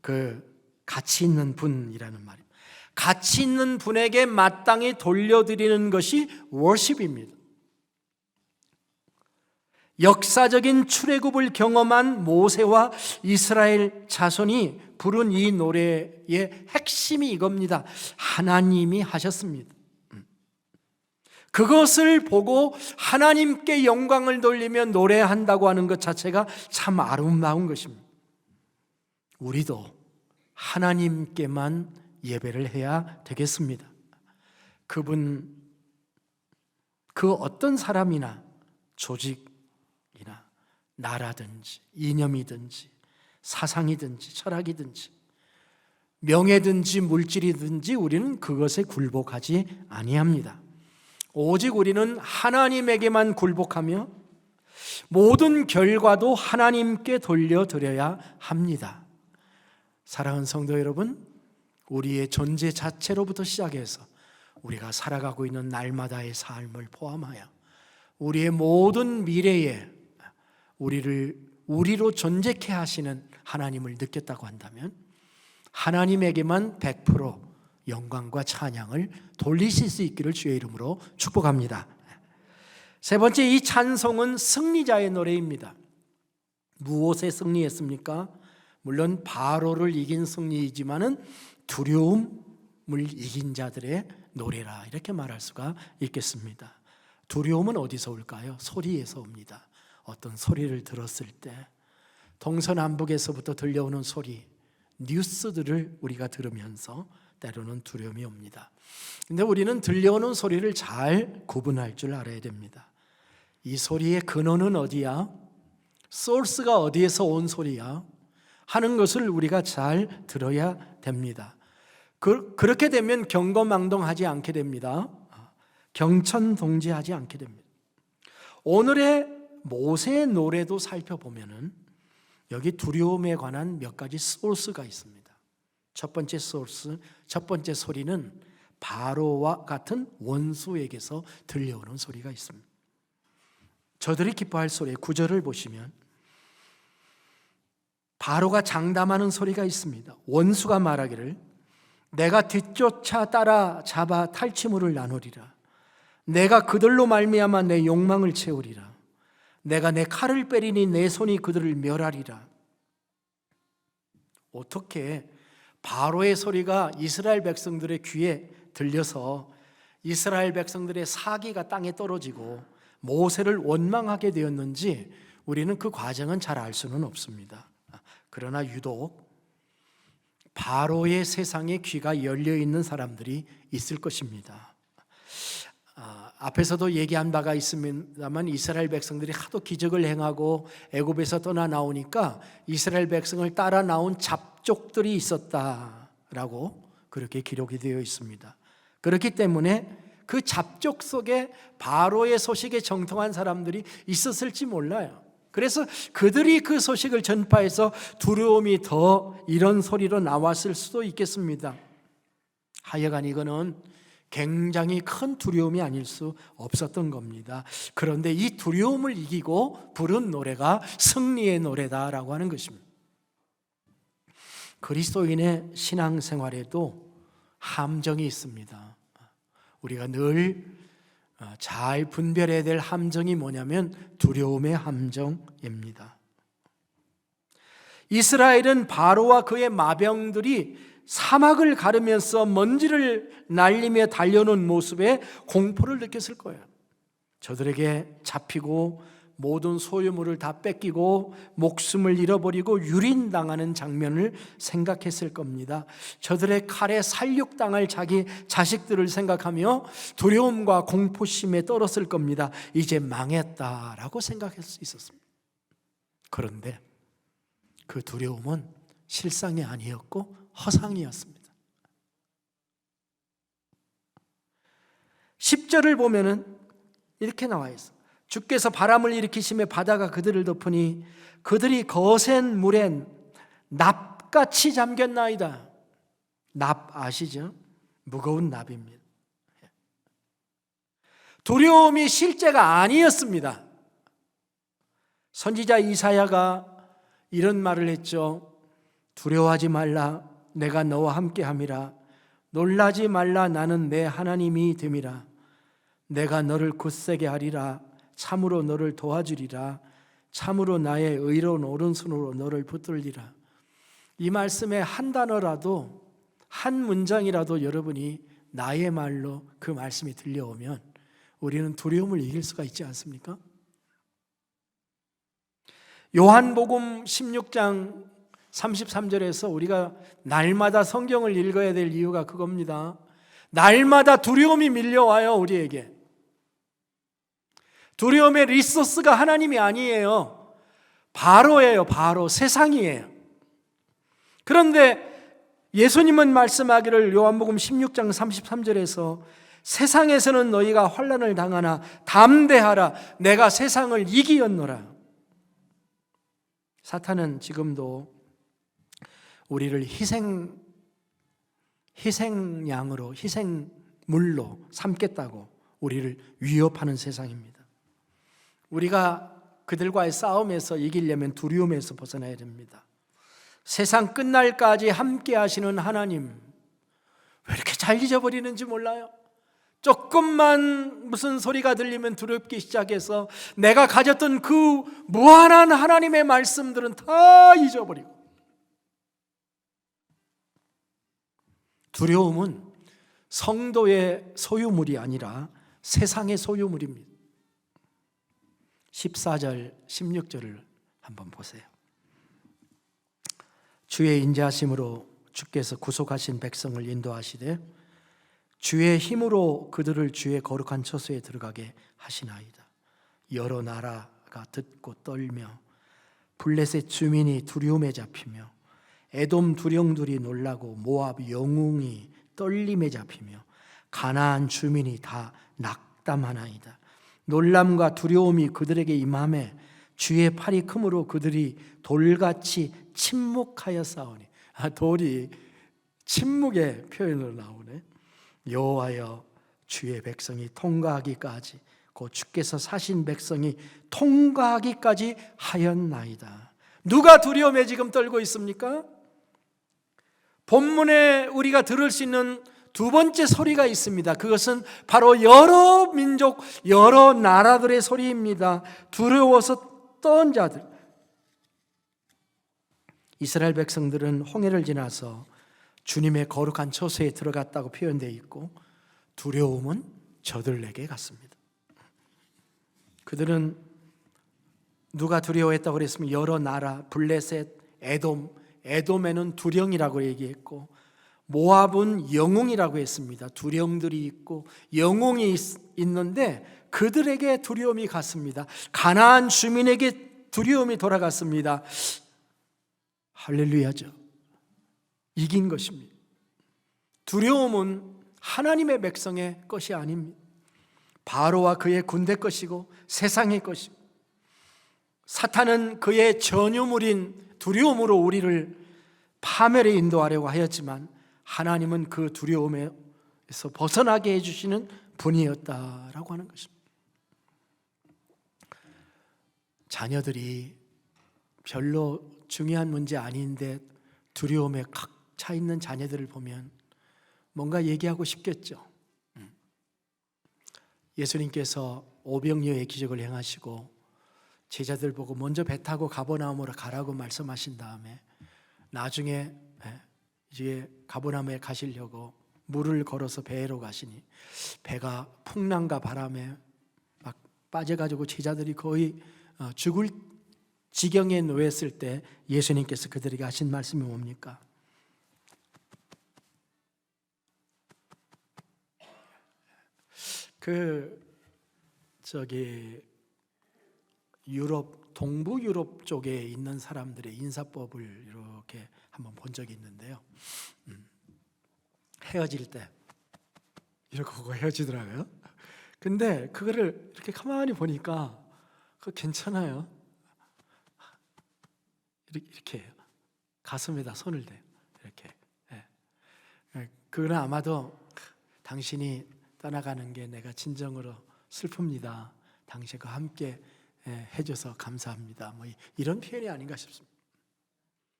그 가치 있는 분이라는 말입니다. 가치 있는 분에게 마땅히 돌려드리는 것이 worship입니다. 역사적인 출애굽을 경험한 모세와 이스라엘 자손이 부른 이 노래의 핵심이 이겁니다. 하나님이 하셨습니다. 그것을 보고 하나님께 영광을 돌리며 노래한다고 하는 것 자체가 참 아름다운 것입니다. 우리도 하나님께만 예배를 해야 되겠습니다. 그 그 어떤 사람이나 조직이나 나라든지 이념이든지 사상이든지 철학이든지 명예든지 물질이든지 우리는 그것에 굴복하지 아니합니다. 오직 우리는 하나님에게만 굴복하며 모든 결과도 하나님께 돌려드려야 합니다. 사랑하는 성도 여러분, 우리의 존재 자체로부터 시작해서 우리가 살아가고 있는 날마다의 삶을 포함하여 우리의 모든 미래에 우리로 존재케 하시는 하나님을 느꼈다고 한다면 하나님에게만 100% 영광과 찬양을 돌리실 수 있기를 주의 이름으로 축복합니다. 세 번째, 이 찬송은 승리자의 노래입니다. 무엇에 승리했습니까? 물론 바로를 이긴 승리이지만은 두려움을 이긴 자들의 노래라, 이렇게 말할 수가 있겠습니다. 두려움은 어디서 올까요? 소리에서 옵니다. 어떤 소리를 들었을 때 동서남북에서부터 들려오는 소리, 뉴스들을 우리가 들으면서 때로는 두려움이 옵니다. 근데 우리는 들려오는 소리를 잘 구분할 줄 알아야 됩니다. 이 소리의 근원은 어디야? 소스가 어디에서 온 소리야? 하는 것을 우리가 잘 들어야 됩니다. 그렇게 되면 경거망동하지 않게 됩니다. 경천동지하지 않게 됩니다. 오늘의 모세의 노래도 살펴보면은 여기 두려움에 관한 몇 가지 소스가 있습니다. 첫 번째 소스, 첫 번째 소리는 바로와 같은 원수에게서 들려오는 소리가 있습니다. 저들이 기뻐할 소리, 9절을 보시면 바로가 장담하는 소리가 있습니다. 원수가 말하기를 내가 뒤쫓아 따라잡아 탈취물을 나누리라. 내가 그들로 말미암아 내 욕망을 채우리라. 내가 내 칼을 빼리니 내 손이 그들을 멸하리라. 어떻게 바로의 소리가 이스라엘 백성들의 귀에 들려서 이스라엘 백성들의 사기가 땅에 떨어지고 모세를 원망하게 되었는지 우리는 그 과정은 잘 알 수는 없습니다. 그러나 유독 바로의 세상에 귀가 열려 있는 사람들이 있을 것입니다. 앞에서도 얘기한 바가 있습니다만 이스라엘 백성들이 하도 기적을 행하고 애굽에서 떠나 나오니까 이스라엘 백성을 따라 나온 잡족들이 있었다라고 그렇게 기록이 되어 있습니다. 그렇기 때문에 그 잡족 속에 바로의 소식에 정통한 사람들이 있었을지 몰라요. 그래서 그들이 그 소식을 전파해서 두려움이 더 이런 소리로 나왔을 수도 있겠습니다. 하여간 이거는 굉장히 큰 두려움이 아닐 수 없었던 겁니다. 그런데 이 두려움을 이기고 부른 노래가 승리의 노래다라고 하는 것입니다. 그리스도인의 신앙생활에도 함정이 있습니다. 우리가 늘 잘 분별해야 될 함정이 뭐냐면 두려움의 함정입니다. 이스라엘은 바로와 그의 마병들이 사막을 가르면서 먼지를 날리며 달려오는 모습에 공포를 느꼈을 거예요. 저들에게 잡히고 모든 소유물을 다 뺏기고 목숨을 잃어버리고 유린당하는 장면을 생각했을 겁니다. 저들의 칼에 살육당할 자기 자식들을 생각하며 두려움과 공포심에 떨었을 겁니다. 이제 망했다라고 생각할 수 있었습니다. 그런데 그 두려움은 실상이 아니었고 허상이었습니다. 10절을 보면은 이렇게 나와 있어요. 주께서 바람을 일으키시며 바다가 그들을 덮으니 그들이 거센 물에 납같이 잠겼나이다. 납 아시죠? 무거운 납입니다. 두려움이 실제가 아니었습니다. 선지자 이사야가 이런 말을 했죠. 두려워하지 말라. 내가 너와 함께함이라. 놀라지 말라. 나는 내 하나님이 됨이라. 내가 너를 굳세게 하리라. 참으로 너를 도와주리라. 참으로 나의 의로운 오른손으로 너를 붙들리라. 이 말씀에 한 단어라도 한 문장이라도 여러분이 나의 말로 그 말씀이 들려오면 우리는 두려움을 이길 수가 있지 않습니까? 요한복음 16장 33절에서 우리가 날마다 성경을 읽어야 될 이유가 그겁니다. 날마다 두려움이 밀려와요, 우리에게. 두려움의 리소스가 하나님이 아니에요. 바로예요. 바로 세상이에요. 그런데 예수님은 말씀하기를 요한복음 16장 33절에서 세상에서는 너희가 환난을 당하나 담대하라 내가 세상을 이기었노라. 사탄은 지금도 우리를 희생양으로 희생물로 삼겠다고 우리를 위협하는 세상입니다. 우리가 그들과의 싸움에서 이기려면 두려움에서 벗어나야 됩니다. 세상 끝날까지 함께 하시는 하나님, 왜 이렇게 잘 잊어버리는지 몰라요. 조금만 무슨 소리가 들리면 두렵기 시작해서 내가 가졌던 그 무한한 하나님의 말씀들은 다 잊어버리고, 두려움은 성도의 소유물이 아니라 세상의 소유물입니다. 14절 16절을 한번 보세요. 주의 인자하심으로 주께서 구속하신 백성을 인도하시되 주의 힘으로 그들을 주의 거룩한 처소에 들어가게 하시나이다. 여러 나라가 듣고 떨며 블레셋 주민이 두려움에 잡히며 에돔 두령들이 놀라고 모압 영웅이 떨림에 잡히며 가나안 주민이 다 낙담하나이다. 놀람과 두려움이 그들에게 임하매 주의 팔이 크므로 그들이 돌같이 침묵하여 싸우니. 돌이 침묵의 표현으로 나오네. 여호와여 주의 백성이 통과하기까지 곧 주께서 사신 백성이 통과하기까지 하였나이다. 누가 두려움에 지금 떨고 있습니까? 본문에 우리가 들을 수 있는 두 번째 소리가 있습니다. 그것은 바로 여러 민족, 여러 나라들의 소리입니다. 두려워서 떤 자들. 이스라엘 백성들은 홍해를 지나서 주님의 거룩한 처소에 들어갔다고 표현되어 있고, 두려움은 저들에게 갔습니다. 그들은 누가 두려워했다고 그랬으면 여러 나라, 블레셋, 에돔에는 두령이라고 얘기했고, 모압은 영웅이라고 했습니다. 두령들이 있고 영웅이 있는데 그들에게 두려움이 갔습니다. 가나안 주민에게 두려움이 돌아갔습니다. 할렐루야죠. 이긴 것입니다. 두려움은 하나님의 백성의 것이 아닙니다. 바로와 그의 군대 것이고 세상의 것이고, 사탄은 그의 전유물인 두려움으로 우리를 파멸에 인도하려고 하였지만 하나님은 그 두려움에서 벗어나게 해주시는 분이었다라고 하는 것입니다. 자녀들이 별로 중요한 문제 아닌데 두려움에 칵 차 있는 자녀들을 보면 뭔가 얘기하고 싶겠죠. 예수님께서 오병이어의 기적을 행하시고 제자들 보고 먼저 배 타고 가버나움으로 가라고 말씀하신 다음에 나중에 이제 가버나움에 가시려고 물을 걸어서 배로 가시니 배가 풍랑과 바람에 막 빠져가지고 제자들이 거의 죽을 지경에 놓였을 때 예수님께서 그들에게 하신 말씀이 뭡니까? 유럽, 동부 유럽 쪽에 있는 사람들의 인사법을 이렇게 한번 본 적이 있는데요. 헤어질 때 이렇게 보고 헤어지더라고요. 근데 그거를 이렇게 가만히 보니까 그거 괜찮아요. 이렇게 해요. 가슴에다 손을 대요. 이렇게. 그거는 아마도 당신이 떠나가는 게 내가 진정으로 슬픕니다. 당신과 함께 해줘서 감사합니다. 뭐 이런 표현이 아닌가 싶습니다.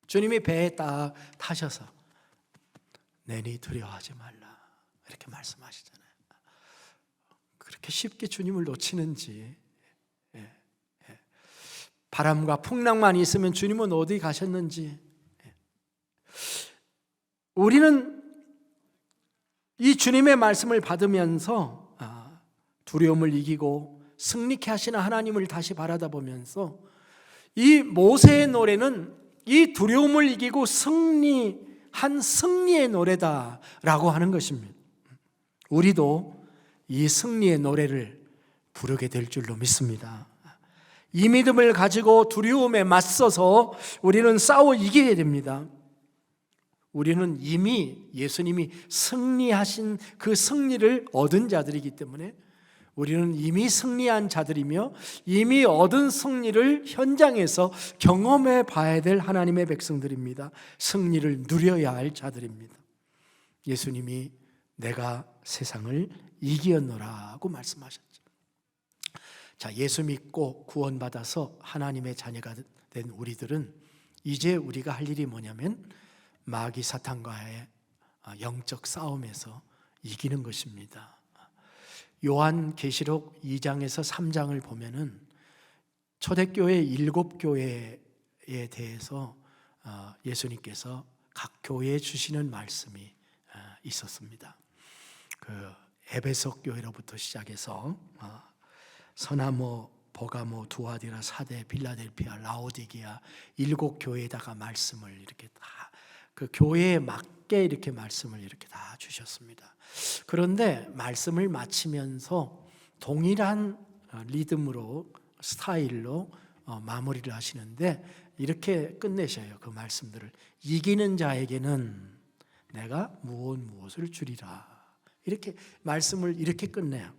주님이 배에 딱 타셔서 내니 두려워하지 말라 이렇게 말씀하시잖아요. 그렇게 쉽게 주님을 놓치는지. 바람과 풍랑만 있으면 주님은 어디 가셨는지. 우리는 이 주님의 말씀을 받으면서 두려움을 이기고 승리케 하시는 하나님을 다시 바라다보면서 이 모세의 노래는 이 두려움을 이기고 승리한 승리의 노래다라고 하는 것입니다. 우리도 이 승리의 노래를 부르게 될 줄로 믿습니다. 이 믿음을 가지고 두려움에 맞서서 우리는 싸워 이겨야 됩니다. 우리는 이미 예수님이 승리하신 그 승리를 얻은 자들이기 때문에 우리는 이미 승리한 자들이며 이미 얻은 승리를 현장에서 경험해 봐야 될 하나님의 백성들입니다. 승리를 누려야 할 자들입니다. 예수님이 내가 세상을 이기었노라고 말씀하셨죠. 자, 예수 믿고 구원받아서 하나님의 자녀가 된 우리들은 이제 우리가 할 일이 뭐냐면 마귀 사탄과의 영적 싸움에서 이기는 것입니다. 요한계시록 2장에서 3장을 보면은 초대교회 7교회에 대해서 예수님께서 각 교회에 주시는 말씀이 있었습니다. 그 에베소 교회로부터 시작해서 서나모, 버가모, 두아디라, 사데, 빌라델피아, 라오디게아 7교회에다가 말씀을 이렇게 다 그 교회에 맞게 이렇게 말씀을 이렇게 다 주셨습니다. 그런데 말씀을 마치면서 동일한 리듬으로 스타일로 마무리를 하시는데 이렇게 끝내셔요. 그 말씀들을 이기는 자에게는 내가 무엇을 주리라 이렇게 말씀을 이렇게 끝내요.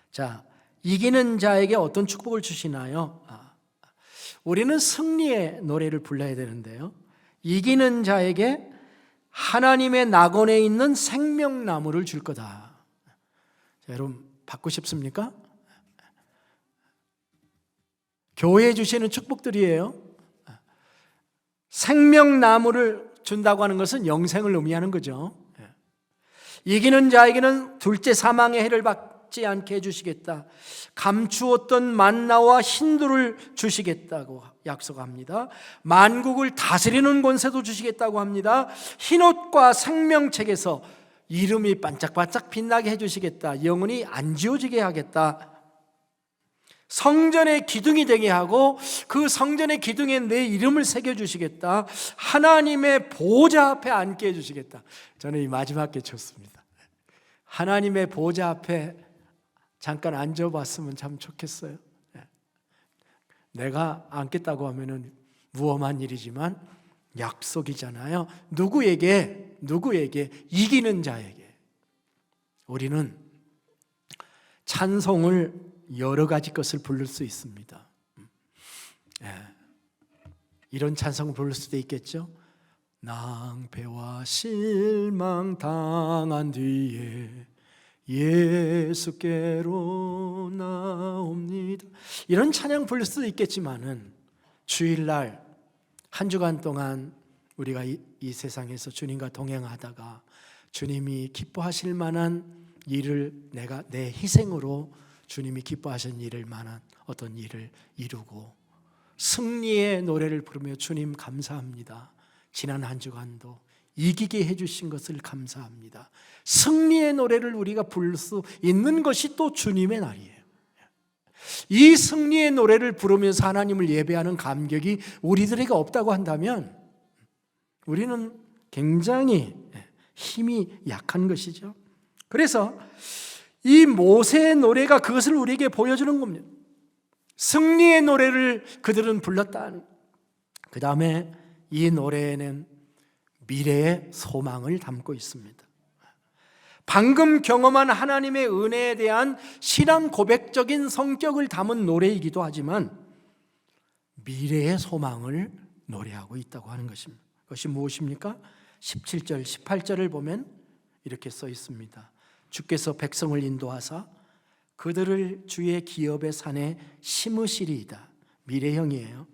자, 이기는 자에게 어떤 축복을 주시나요? 우리는 승리의 노래를 불러야 되는데요. 이기는 자에게 하나님의 낙원에 있는 생명나무를 줄 거다. 자, 여러분 받고 싶습니까? 교회에 주시는 축복들이에요. 생명나무를 준다고 하는 것은 영생을 의미하는 거죠. 이기는 자에게는 둘째 사망의 해를 받지 않게 해주시겠다. 감추었던 만나와 흰돌을 주시겠다고 약속합니다. 만국을 다스리는 권세도 주시겠다고 합니다. 흰옷과 생명책에서 이름이 반짝반짝 빛나게 해주시겠다. 영원히 안 지워지게 하겠다. 성전의 기둥이 되게 하고 그 성전의 기둥에 내 이름을 새겨주시겠다. 하나님의 보좌 앞에 앉게 해주시겠다. 저는 이 마지막 게 좋습니다. 하나님의 보좌 앞에 잠깐 앉아봤으면 참 좋겠어요. 내가 앉겠다고 하면은 무엄한 일이지만 약속이잖아요. 누구에게 이기는 자에게. 우리는 찬송을 여러 가지 것을 부를 수 있습니다. 이런 찬송을 부를 수도 있겠죠. 낭패와 실망 당한 뒤에 예수께로 나옵니다. 이런 찬양 부를 수도 있겠지만은 주일날 한 주간 동안 우리가 이 세상에서 주님과 동행하다가 주님이 기뻐하실 만한 일을 내가 내 희생으로 주님이 기뻐하신 일을 만한 어떤 일을 이루고 승리의 노래를 부르며 주님 감사합니다. 지난 한 주간도 이기게 해주신 것을 감사합니다. 승리의 노래를 우리가 부를 수 있는 것이 또 주님의 날이에요. 이 승리의 노래를 부르면서 하나님을 예배하는 감격이 우리들에게 없다고 한다면 우리는 굉장히 힘이 약한 것이죠. 그래서 이 모세의 노래가 그것을 우리에게 보여주는 겁니다. 승리의 노래를 그들은 불렀다. 그 다음에 이 노래에는 미래의 소망을 담고 있습니다. 방금 경험한 하나님의 은혜에 대한 신앙 고백적인 성격을 담은 노래이기도 하지만 미래의 소망을 노래하고 있다고 하는 것입니다. 그것이 무엇입니까? 17절, 18절을 보면 이렇게 써 있습니다. 주께서 백성을 인도하사 그들을 주의 기업의 산에 심으시리이다. 미래형이에요.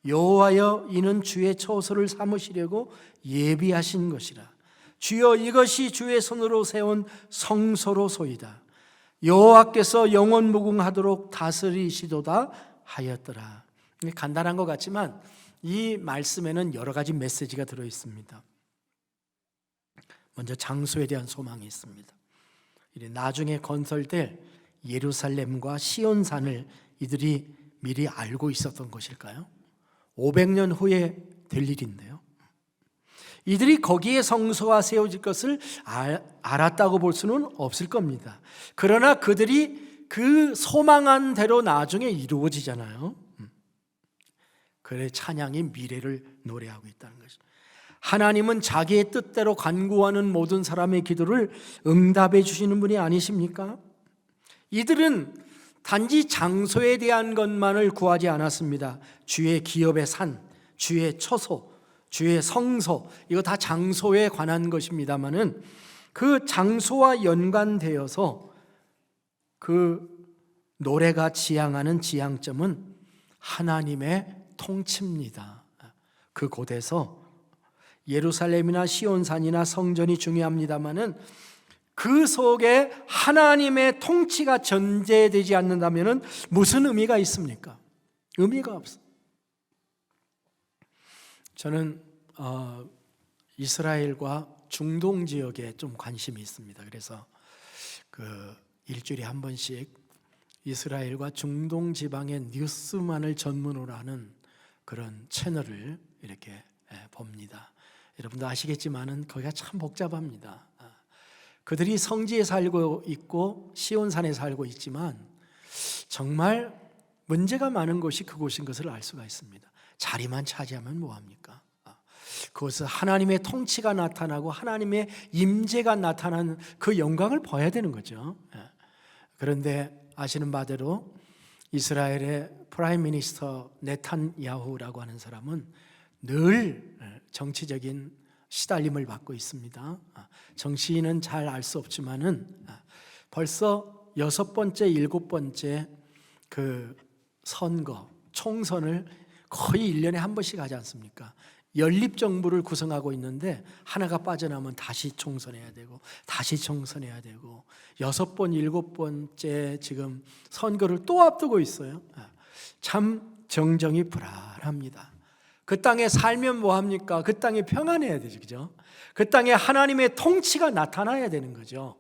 여호와여 이는 주의 처소를 삼으시려고 예비하신 것이라. 주여 이것이 주의 손으로 세운 성소로소이다. 여호와께서 영원 무궁하도록 다스리시도다 하였더라. 간단한 것 같지만 이 말씀에는 여러 가지 메시지가 들어 있습니다. 먼저 장소에 대한 소망이 있습니다. 나중에 건설될 예루살렘과 시온산을 이들이 미리 알고 있었던 것일까요? 500년 후에 될 일인데요. 이들이 거기에 성소가 세워질 것을 알았다고 볼 수는 없을 겁니다. 그러나 그들이 그 소망한 대로 나중에 이루어지잖아요. 그래 찬양이 미래를 노래하고 있다는 것이죠. 하나님은 자기의 뜻대로 간구하는 모든 사람의 기도를 응답해 주시는 분이 아니십니까? 이들은 단지 장소에 대한 것만을 구하지 않았습니다. 주의 기업의 산, 주의 처소, 주의 성소, 이거 다 장소에 관한 것입니다마는 그 장소와 연관되어서 그 노래가 지향하는 지향점은 하나님의 통치입니다. 그 곳에서 예루살렘이나 시온산이나 성전이 중요합니다마는 그 속에 하나님의 통치가 전제되지 않는다면 무슨 의미가 있습니까? 의미가 없어. 저는 이스라엘과 중동 지역에 좀 관심이 있습니다. 그래서 일주일에 한 번씩 이스라엘과 중동 지방의 뉴스만을 전문으로 하는 그런 채널을 이렇게 봅니다. 여러분도 아시겠지만은 거기가 참 복잡합니다. 그들이 성지에 살고 있고 시온산에 살고 있지만 정말 문제가 많은 곳이 그곳인 것을 알 수가 있습니다. 자리만 차지하면 뭐합니까? 그것은 하나님의 통치가 나타나고 하나님의 임재가 나타나는 그 영광을 봐야 되는 거죠. 그런데 아시는 바대로 이스라엘의 프라임 미니스터 네탄야후라고 하는 사람은 늘 정치적인 시달림을 받고 있습니다. 정치인은 잘 알 수 없지만은 벌써 6번째, 7번째 그 선거, 총선을 거의 1년에 한 번씩 하지 않습니까? 연립정부를 구성하고 있는데 하나가 빠져나오면 다시 총선해야 되고 다시 총선해야 되고 6번, 7번째 지금 선거를 또 앞두고 있어요. 참 정정이 불안합니다. 그 땅에 살면 뭐합니까? 그 땅이 평안해야 되죠. 그죠? 그 땅에 하나님의 통치가 나타나야 되는 거죠.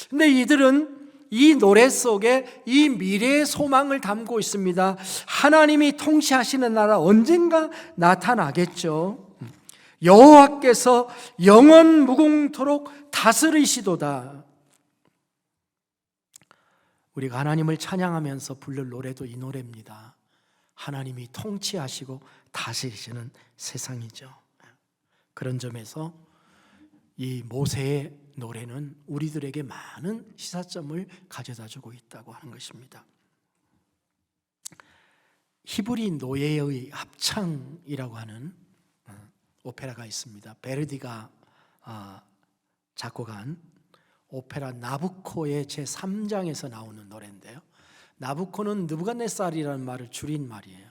근데 이들은 이 노래 속에 이 미래의 소망을 담고 있습니다. 하나님이 통치하시는 나라 언젠가 나타나겠죠. 여호와께서 영원 무궁토록 다스리시도다. 우리가 하나님을 찬양하면서 부를 노래도 이 노래입니다. 하나님이 통치하시고 다스리시는 세상이죠. 그런 점에서 이 모세의 노래는 우리들에게 많은 시사점을 가져다주고 있다고 하는 것입니다. 히브리 노예의 합창이라고 하는 오페라가 있습니다. 베르디가 작곡한 오페라 나부코의 제3장에서 나오는 노래인데요. 나부코는 느부갓네살이라는 말을 줄인 말이에요.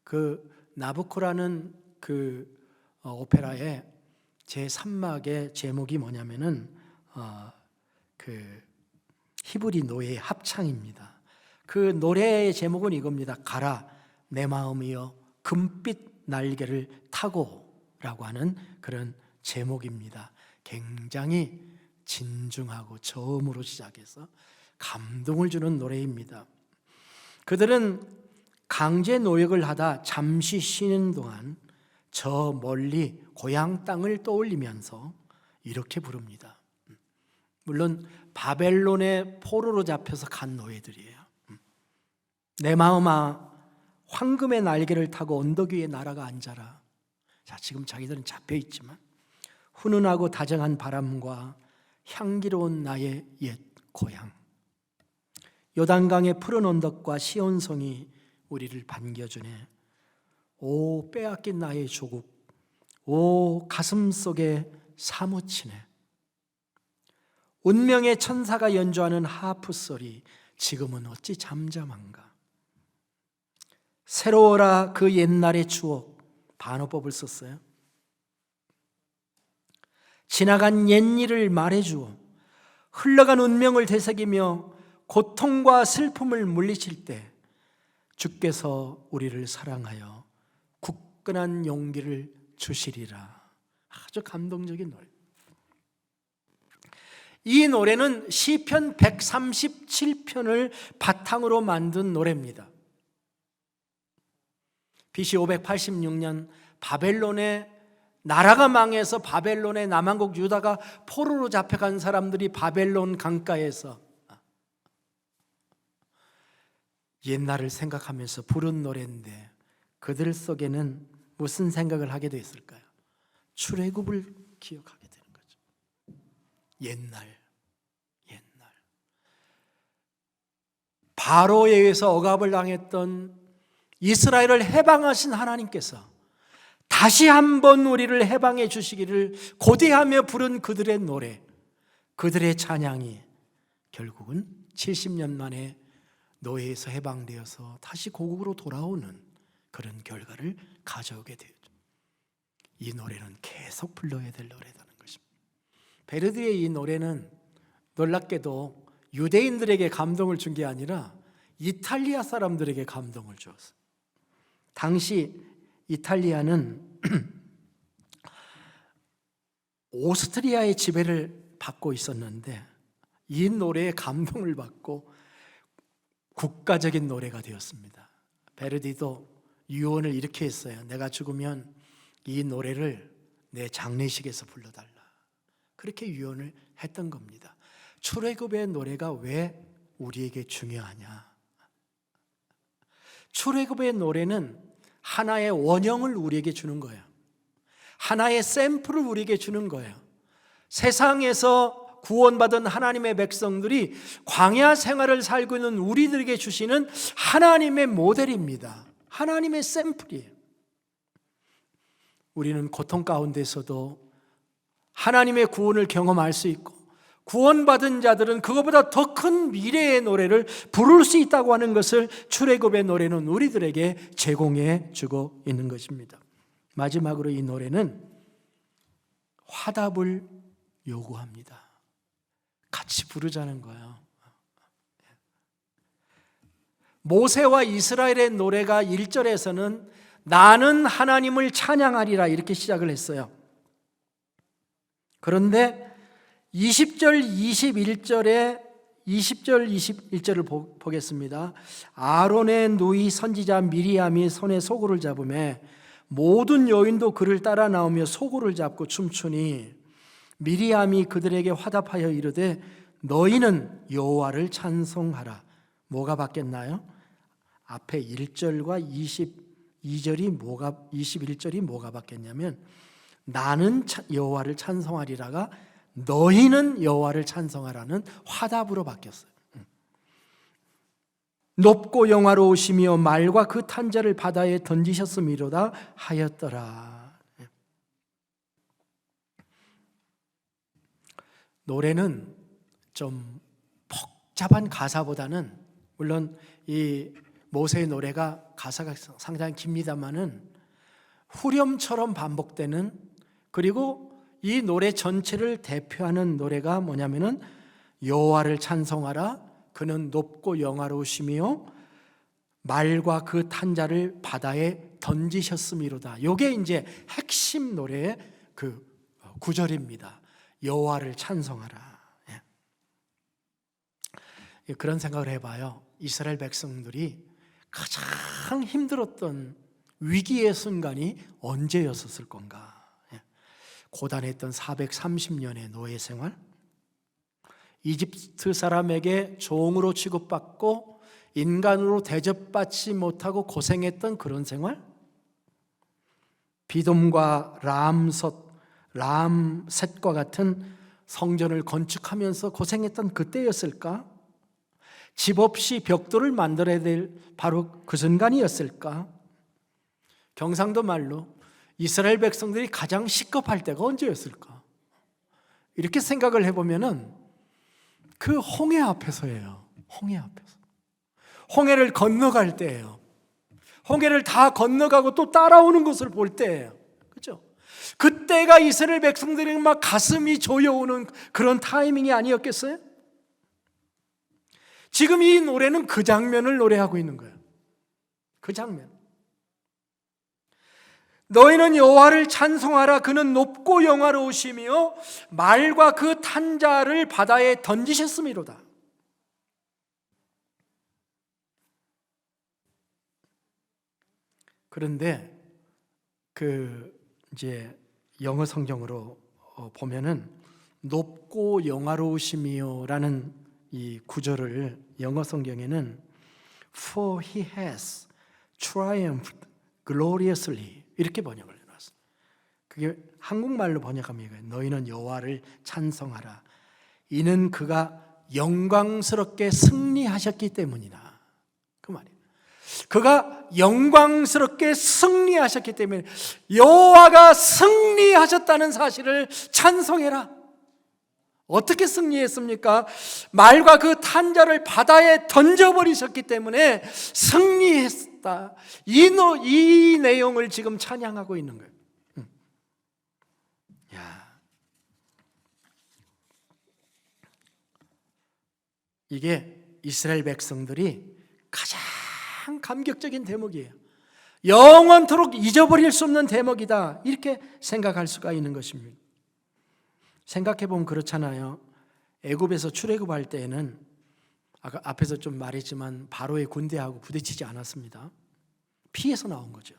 그 나부코라는 그 오페라의 제3막의 제목이 뭐냐면은 그 히브리 노예의 합창입니다. 그 노래의 제목은 이겁니다. 가라 내 마음이여 금빛 날개를 타고라고 하는 그런 제목입니다. 굉장히 진중하고 저음으로 시작해서 감동을 주는 노래입니다. 그들은 강제 노역을 하다 잠시 쉬는 동안 저 멀리 고향 땅을 떠올리면서 이렇게 부릅니다. 물론 바벨론의 포로로 잡혀서 간 노예들이에요. 내 마음아 황금의 날개를 타고 언덕 위에 날아가 앉아라. 자, 지금 자기들은 잡혀 있지만 훈훈하고 다정한 바람과 향기로운 나의 옛 고향, 요단강의 푸른 언덕과 시온성이 우리를 반겨주네. 오 빼앗긴 나의 조국, 오 가슴 속에 사무치네. 운명의 천사가 연주하는 하프 소리, 지금은 어찌 잠잠한가. 새로워라 그 옛날의 추억. 반어법을 썼어요. 지나간 옛일을 말해주어 흘러간 운명을 되새기며 고통과 슬픔을 물리칠 때 주께서 우리를 사랑하여 굳건한 용기를 주시리라. 아주 감동적인 노래. 이 노래는 시편 137편을 바탕으로 만든 노래입니다. BC 586년 바벨론의 나라가 망해서 바벨론의 남한국 유다가 포로로 잡혀간 사람들이 바벨론 강가에서 옛날을 생각하면서 부른 노래인데 그들 속에는 무슨 생각을 하게 됐을까요? 출애굽을 기억하게 되는 거죠. 옛날 바로에 의해서 억압을 당했던 이스라엘을 해방하신 하나님께서 다시 한번 우리를 해방해 주시기를 고대하며 부른 그들의 노래, 그들의 찬양이 결국은 70년 만에 노예에서 해방되어서 다시 고국으로 돌아오는 그런 결과를 가져오게 되죠. 이 노래는 계속 불러야 될 노래라는 것입니다. 베르디의 이 노래는 놀랍게도 유대인들에게 감동을 준 게 아니라 이탈리아 사람들에게 감동을 주었어요. 당시 이탈리아는 오스트리아의 지배를 받고 있었는데 이 노래에 감동을 받고 국가적인 노래가 되었습니다. 베르디도 유언을 이렇게 했어요. 내가 죽으면 이 노래를 내 장례식에서 불러달라. 그렇게 유언을 했던 겁니다. 출애굽의 노래가 왜 우리에게 중요하냐? 출애굽의 노래는 하나의 원형을 우리에게 주는 거예요. 하나의 샘플을 우리에게 주는 거예요. 세상에서 구원받은 하나님의 백성들이 광야 생활을 살고 있는 우리들에게 주시는 하나님의 모델입니다. 하나님의 샘플이에요. 우리는 고통 가운데서도 하나님의 구원을 경험할 수 있고 구원받은 자들은 그것보다 더 큰 미래의 노래를 부를 수 있다고 하는 것을 출애굽의 노래는 우리들에게 제공해 주고 있는 것입니다. 마지막으로 이 노래는 화답을 요구합니다. 같이 부르자는 거예요. 모세와 이스라엘의 노래가 1절에서는 나는 하나님을 찬양하리라 이렇게 시작을 했어요. 그런데 20절, 21절을 보겠습니다. 아론의 누이 선지자 미리암이 손에 소고를 잡으매 모든 여인도 그를 따라 나오며 소고를 잡고 춤추니 미리암이 그들에게 화답하여 이르되 너희는 여호와를 찬송하라. 뭐가 바뀌었나요? 앞에 1절과 21절이 뭐가 바뀌었냐면 나는 여호와를 찬송하리라가 너희는 여호와를 찬송하라는 화답으로 바뀌었어요. 높고 영화로우시며 말과 그 탄자를 바다에 던지셨음이로다 하였더라. 노래는 좀 복잡한 가사보다는 물론 이 모세의 노래가 가사가 상당히 깁니다마는 후렴처럼 반복되는 그리고 이 노래 전체를 대표하는 노래가 뭐냐면은 여호와를 찬송하라 그는 높고 영화로우시며 말과 그 탄자를 바다에 던지셨음이로다. 이게 이제 핵심 노래의 그 구절입니다. 여호와를 찬송하라. 예. 그런 생각을 해봐요. 이스라엘 백성들이 가장 힘들었던 위기의 순간이 언제였었을 건가? 고단했던 430년의 노예 생활, 이집트 사람에게 종으로 취급받고 인간으로 대접받지 못하고 고생했던 그런 생활, 비돔과 람셋과 같은 성전을 건축하면서 고생했던 그때였을까? 집 없이 벽돌을 만들어야 될 바로 그 순간이었을까? 경상도 말로 이스라엘 백성들이 가장 시급할 때가 언제였을까? 이렇게 생각을 해보면은 그 홍해 앞에서예요. 홍해 앞에서. 홍해를 건너갈 때예요. 홍해를 다 건너가고 또 따라오는 것을 볼 때예요. 그렇죠? 그때가 이스라엘 백성들이 막 가슴이 조여오는 그런 타이밍이 아니었겠어요? 지금 이 노래는 그 장면을 노래하고 있는 거예요. 그 장면. 너희는 여호와를 찬송하라. 그는 높고 영화로우시며 말과 그 탄자를 바다에 던지셨음이로다. 그런데 이제 영어 성경으로 보면은 높고 영화로우시며라는 이 구절을 영어 성경에는 For he has triumphed gloriously. 이렇게 번역을 해놨어요. 그게 한국말로 번역하면 이거예요. 너희는 여호와를 찬송하라. 이는 그가 영광스럽게 승리하셨기 때문이다. 그 말이에요. 그가 영광스럽게 승리하셨기 때문에 여호와가 승리하셨다는 사실을 찬송해라. 어떻게 승리했습니까? 말과 그 탄자를 바다에 던져버리셨기 때문에 승리했다. 이 내용을 지금 찬양하고 있는 거예요. 야, 이게 이스라엘 백성들이 가장 감격적인 대목이에요. 영원토록 잊어버릴 수 없는 대목이다. 이렇게 생각할 수가 있는 것입니다. 생각해보면 그렇잖아요. 애굽에서 출애굽할 때에는 아까 앞에서 좀 말했지만 바로의 군대하고 부딪히지 않았습니다. 피해서 나온 거죠.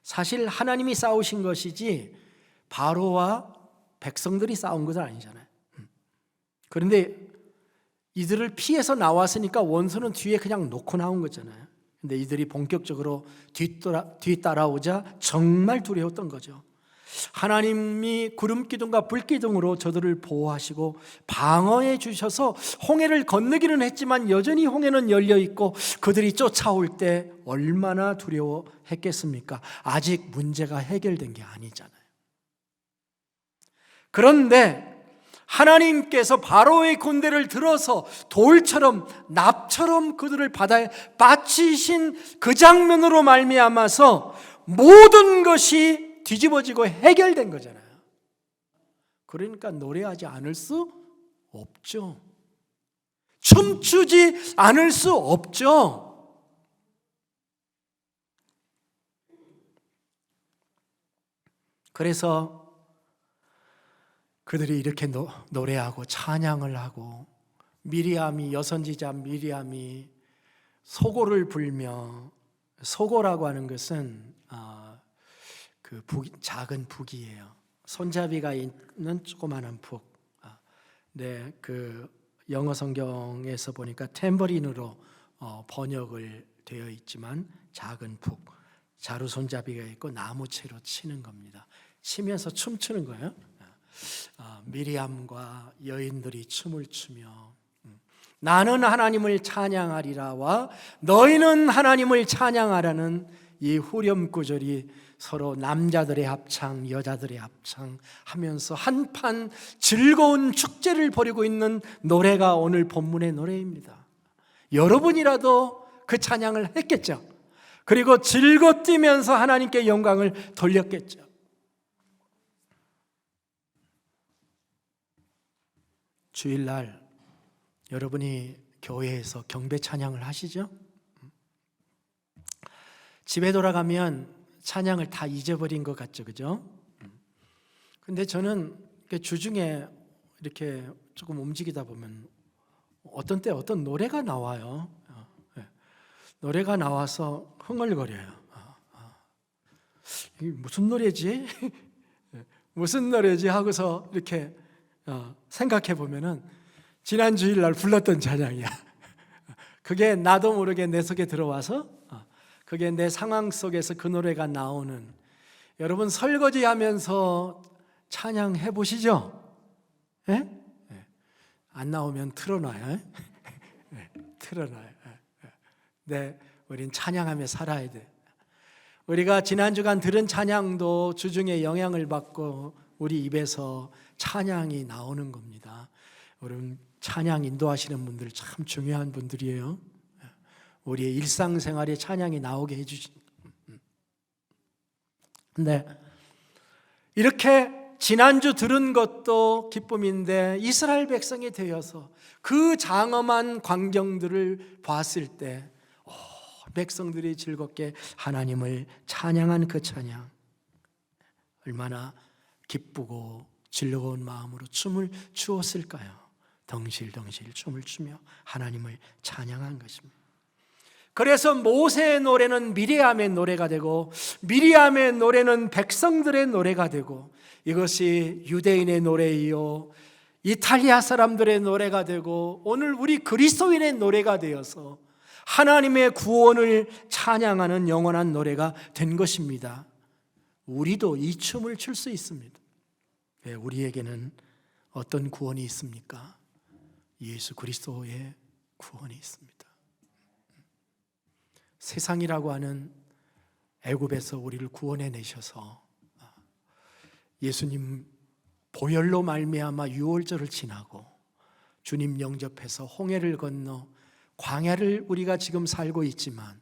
사실 하나님이 싸우신 것이지 바로와 백성들이 싸운 것은 아니잖아요. 그런데 이들을 피해서 나왔으니까 원수는 뒤에 그냥 놓고 나온 거잖아요. 근데 이들이 본격적으로 뒤따라오자 정말 두려웠던 거죠. 하나님이 구름 기둥과 불 기둥으로 저들을 보호하시고 방어해 주셔서 홍해를 건너기는 했지만 여전히 홍해는 열려 있고 그들이 쫓아올 때 얼마나 두려워했겠습니까? 아직 문제가 해결된 게 아니잖아요. 그런데 하나님께서 바로의 군대를 들어서 돌처럼 납처럼 그들을 바다에 빠치신 그 장면으로 말미암아서 모든 것이 뒤집어지고 해결된 거잖아요. 그러니까 노래하지 않을 수 없죠. 춤추지 않을 수 없죠. 그래서 그들이 이렇게 노래하고 찬양을 하고 미리암이 여선지자 미리암이 소고를 불며 소고라고 하는 것은 그 작은 북이에요. 손잡이가 있는 조그마한 북. 네, 그 영어 성경에서 보니까 탬버린으로 번역을 되어 있지만 작은 북. 자루 손잡이가 있고 나무채로 치는 겁니다. 치면서 춤추는 거예요. 미리암과 여인들이 춤을 추며 나는 하나님을 찬양하리라와 너희는 하나님을 찬양하라는 이 후렴 구절이 서로 남자들의 합창, 여자들의 합창 하면서 한판 즐거운 축제를 벌이고 있는 노래가 오늘 본문의 노래입니다. 여러분이라도 그 찬양을 했겠죠. 그리고 즐거 뛰면서 하나님께 영광을 돌렸겠죠. 주일날 여러분이 교회에서 경배 찬양을 하시죠? 집에 돌아가면 찬양을 다 잊어버린 것 같죠, 그죠? 근데 저는 주중에 이렇게 조금 움직이다 보면 어떤 때 어떤 노래가 나와요. 노래가 나와서 흥얼거려요. 이게 무슨 노래지? 무슨 노래지? 하고서 이렇게 생각해 보면은 지난 주일날 불렀던 찬양이야. 그게 나도 모르게 내 속에 들어와서 그게 내 상황 속에서 그 노래가 나오는. 여러분 설거지하면서 찬양해 보시죠? 예? 안 나오면 틀어놔요. 틀어놔요. 네, 우린 찬양하며 살아야 돼. 우리가 지난 주간 들은 찬양도 주중에 영향을 받고 우리 입에서 찬양이 나오는 겁니다. 여러분 찬양 인도하시는 분들 참 중요한 분들이에요. 우리의 일상생활에 찬양이 나오게 해주신. 근데 이렇게 지난주 들은 것도 기쁨인데 이스라엘 백성이 되어서 그 장엄한 광경들을 봤을 때 백성들이 즐겁게 하나님을 찬양한 그 찬양 얼마나 기쁘고 즐거운 마음으로 춤을 추었을까요? 덩실덩실 춤을 추며 하나님을 찬양한 것입니다. 그래서 모세의 노래는 미리암의 노래가 되고 미리암의 노래는 백성들의 노래가 되고 이것이 유대인의 노래이요 이탈리아 사람들의 노래가 되고 오늘 우리 그리스도인의 노래가 되어서 하나님의 구원을 찬양하는 영원한 노래가 된 것입니다. 우리도 이 춤을 출 수 있습니다. 왜? 우리에게는 어떤 구원이 있습니까? 예수 그리스도의 구원이 있습니다. 세상이라고 하는 애굽에서 우리를 구원해 내셔서 예수님 보혈로 말미암아 유월절을 지나고 주님 영접해서 홍해를 건너 광야를 우리가 지금 살고 있지만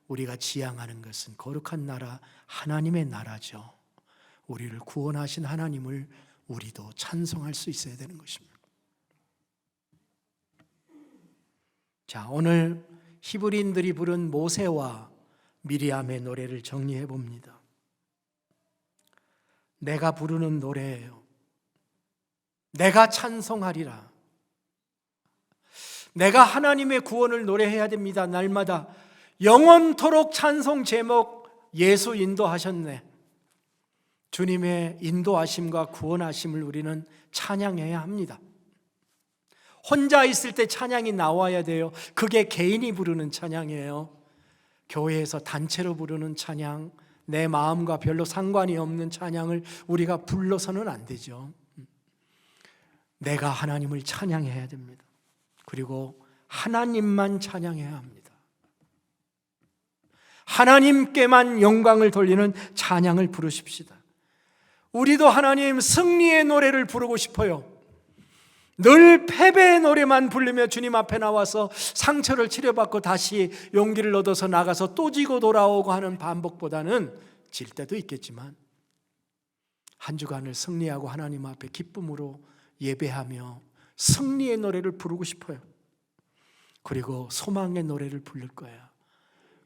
우리가 지향하는 것은 거룩한 나라, 하나님의 나라죠. 우리를 구원하신 하나님을 우리도 찬송할 수 있어야 되는 것입니다. 자, 오늘 히브리인들이 부른 모세와 미리암의 노래를 정리해 봅니다. 내가 부르는 노래예요. 내가 찬송하리라. 내가 하나님의 구원을 노래해야 됩니다. 날마다 영원토록 찬송 제목 예수 인도하셨네. 주님의 인도하심과 구원하심을 우리는 찬양해야 합니다. 혼자 있을 때 찬양이 나와야 돼요. 그게 개인이 부르는 찬양이에요. 교회에서 단체로 부르는 찬양, 내 마음과 별로 상관이 없는 찬양을 우리가 불러서는 안 되죠. 내가 하나님을 찬양해야 됩니다. 그리고 하나님만 찬양해야 합니다. 하나님께만 영광을 돌리는 찬양을 부르십시다. 우리도 하나님 승리의 노래를 부르고 싶어요. 늘 패배의 노래만 부르며 주님 앞에 나와서 상처를 치료받고 다시 용기를 얻어서 나가서 또 지고 돌아오고 하는 반복보다는 질 때도 있겠지만 한 주간을 승리하고 하나님 앞에 기쁨으로 예배하며 승리의 노래를 부르고 싶어요. 그리고 소망의 노래를 부를 거예요.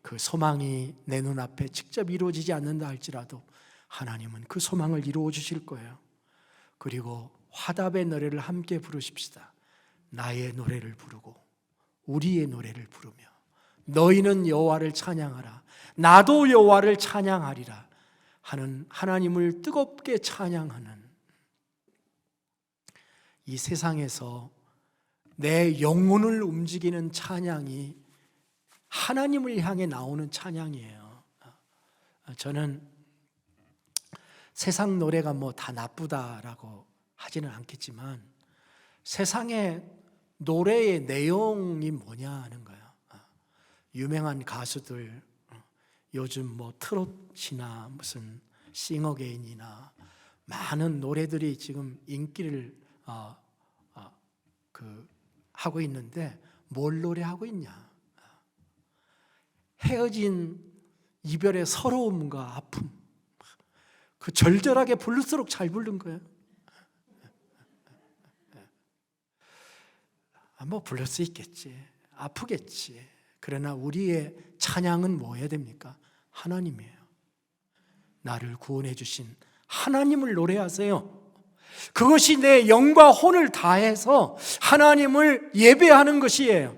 그 소망이 내 눈앞에 직접 이루어지지 않는다 할지라도 하나님은 그 소망을 이루어 주실 거예요. 그리고 화답의 노래를 함께 부르십시다. 나의 노래를 부르고 우리의 노래를 부르며 너희는 여호와를 찬양하라. 나도 여호와를 찬양하리라 하는 하나님을 뜨겁게 찬양하는 이 세상에서 내 영혼을 움직이는 찬양이 하나님을 향해 나오는 찬양이에요. 저는 세상 노래가 뭐 다 나쁘다라고 하지는 않겠지만 세상의 노래의 내용이 뭐냐 하는 거예요. 유명한 가수들 요즘 뭐 트롯이나 무슨 싱어게인이나 많은 노래들이 지금 인기를 하고 있는데 뭘 노래하고 있냐? 헤어진 이별의 서러움과 아픔, 그 절절하게 부를수록 잘 부른 거예요. 뭐 부를 수 있겠지, 아프겠지. 그러나 우리의 찬양은 뭐 해야 됩니까? 하나님이에요. 나를 구원해 주신 하나님을 노래하세요. 그것이 내 영과 혼을 다해서 하나님을 예배하는 것이에요.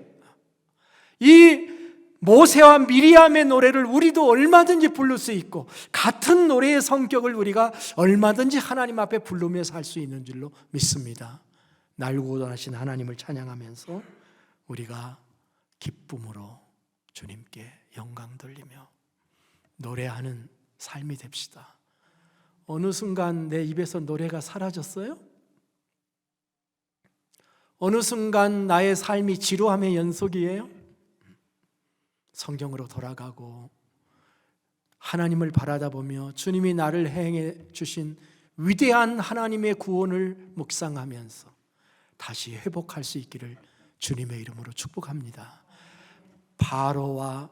이 모세와 미리암의 노래를 우리도 얼마든지 부를 수 있고 같은 노래의 성격을 우리가 얼마든지 하나님 앞에 부르며 살 수 있는 줄로 믿습니다. 날 구원하신 하나님을 찬양하면서 우리가 기쁨으로 주님께 영광 돌리며 노래하는 삶이 됩시다. 어느 순간 내 입에서 노래가 사라졌어요? 어느 순간 나의 삶이 지루함의 연속이에요? 성경으로 돌아가고 하나님을 바라다보며 주님이 나를 행해 주신 위대한 하나님의 구원을 묵상하면서 다시 회복할 수 있기를 주님의 이름으로 축복합니다. 바로와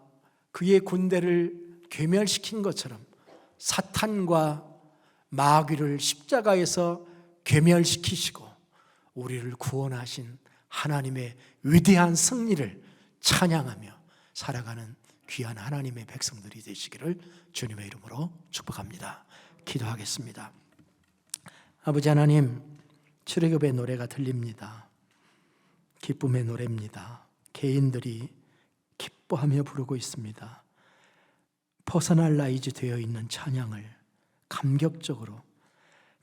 그의 군대를 괴멸시킨 것처럼 사탄과 마귀를 십자가에서 괴멸시키시고 우리를 구원하신 하나님의 위대한 승리를 찬양하며 살아가는 귀한 하나님의 백성들이 되시기를 주님의 이름으로 축복합니다. 기도하겠습니다. 아버지 하나님, 출애굽의 노래가 들립니다. 기쁨의 노래입니다. 개인들이 기뻐하며 부르고 있습니다. 퍼스널라이즈 되어 있는 찬양을 감격적으로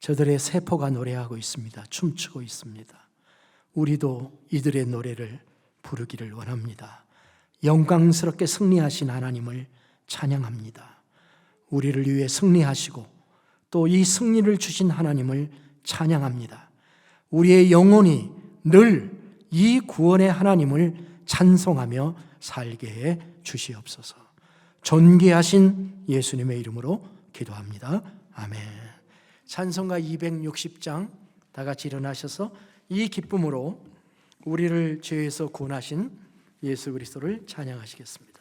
저들의 세포가 노래하고 있습니다. 춤추고 있습니다. 우리도 이들의 노래를 부르기를 원합니다. 영광스럽게 승리하신 하나님을 찬양합니다. 우리를 위해 승리하시고 또 이 승리를 주신 하나님을 찬양합니다. 우리의 영혼이 늘 이 구원의 하나님을 찬송하며 살게 해 주시옵소서. 존귀하신 예수님의 이름으로 기도합니다. 아멘. 찬송가 260장 다 같이 일어나셔서 이 기쁨으로 우리를 죄에서 구원하신 예수 그리스도를 찬양하시겠습니다.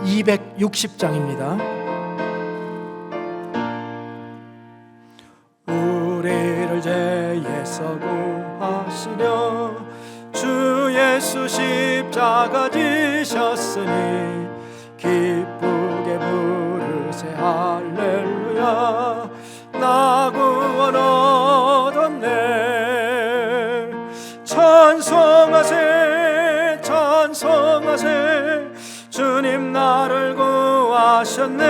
260장입니다. 우리를 죄에서 구하시려 주 예수 십자가 지셨으니 기쁘게 부르세 할렐루야. 나 구원 얻었네. 찬송하세 찬송하세 주님 나를 구하셨네.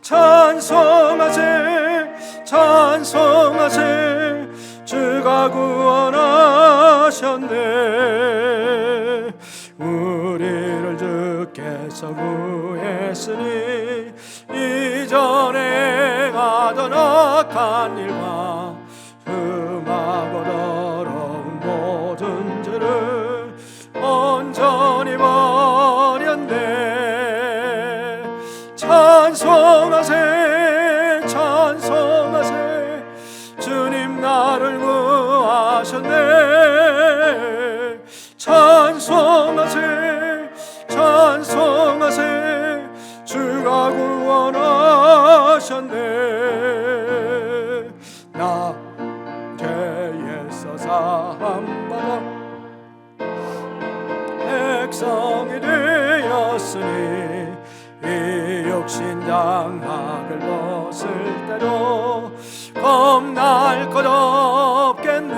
찬송하세 찬송하세 주가 구원하셨네. 우리를 주께서 구했으니 이전에 행하던 악한 일과 흠하고 더러운 모든 죄를 온전히 버렸네. 찬송하세 찬송하세 주님 나를 구하셨네. 찬송하세 찬송하세 주가 구원하셨네. 나 죄에서 사함받아 백성이 되었으니 이 육신 장막을 벗을 때도 겁날 것 없겠네.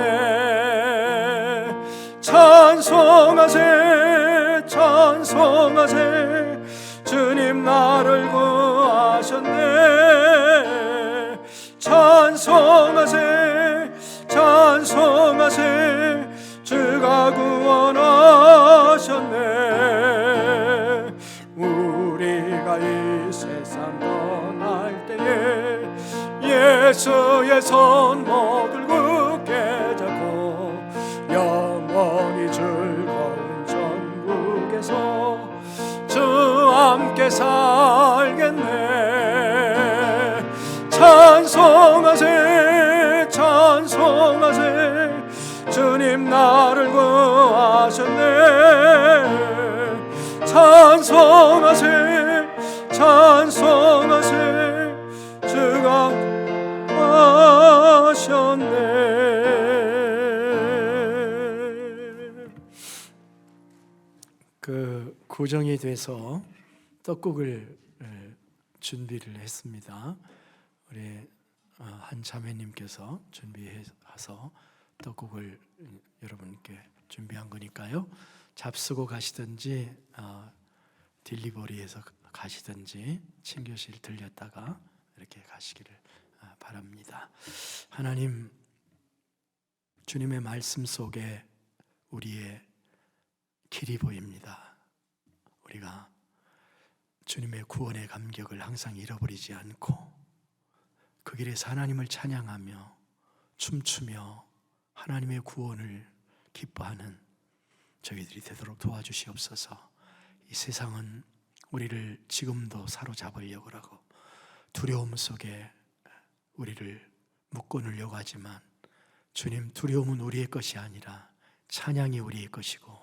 찬송하세 찬송하세 주님 나를 구하셨네. 찬송하세 찬송하세 주가 구원하셨네. 우리가 이 세상 떠날 때에 예수의 손목을 굳게 잡고 영원히 즐거운 천국에서 주 함께 살겠네. 찬송하세 찬송하세 주님 나를 구하셨네. 찬송하세 찬송하세 주가 하셨네. 구정이 돼서 떡국을 준비를 했습니다. 우리 한 자매님께서 준비해서 떡국을 여러분께 준비한 거니까요. 잡수고 가시든지 딜리버리해서 가시든지 친교실 들렸다가 이렇게 가시기를 바랍니다. 하나님, 주님의 말씀 속에 우리의 길이 보입니다. 우리가 주님의 구원의 감격을 항상 잃어버리지 않고 그 길에서 하나님을 찬양하며 춤추며 하나님의 구원을 기뻐하는 저희들이 되도록 도와주시옵소서. 이 세상은 우리를 지금도 사로잡으려고 하고 두려움 속에 우리를 묶어놓으려고 하지만 주님, 두려움은 우리의 것이 아니라 찬양이 우리의 것이고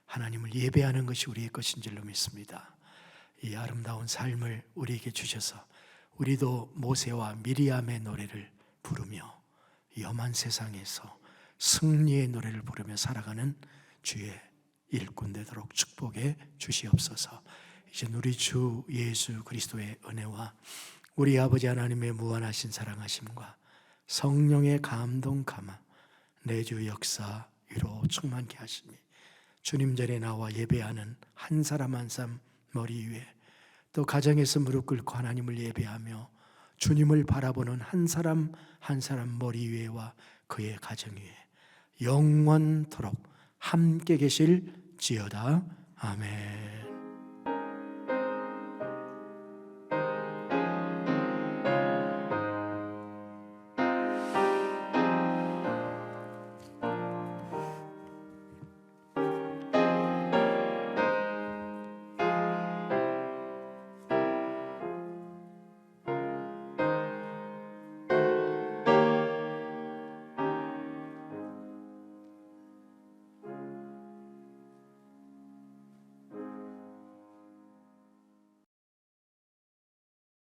하나님을 예배하는 것이 우리의 것인 줄로 믿습니다. 이 아름다운 삶을 우리에게 주셔서 우리도 모세와 미리암의 노래를 부르며 이 험한 세상에서 승리의 노래를 부르며 살아가는 주의 일꾼 되도록 축복해 주시옵소서. 이제 우리 주 예수 그리스도의 은혜와 우리 아버지 하나님의 무한하신 사랑하심과 성령의 감동 감화 내주 역사 위로 충만케 하시니 주님 전에 나와 예배하는 한 사람 한 사람 머리 위에 또 가정에서 무릎 꿇고 하나님을 예배하며 주님을 바라보는 한 사람 한 사람 머리 위에와 그의 가정 위에 영원토록 함께 계실지어다. 아멘.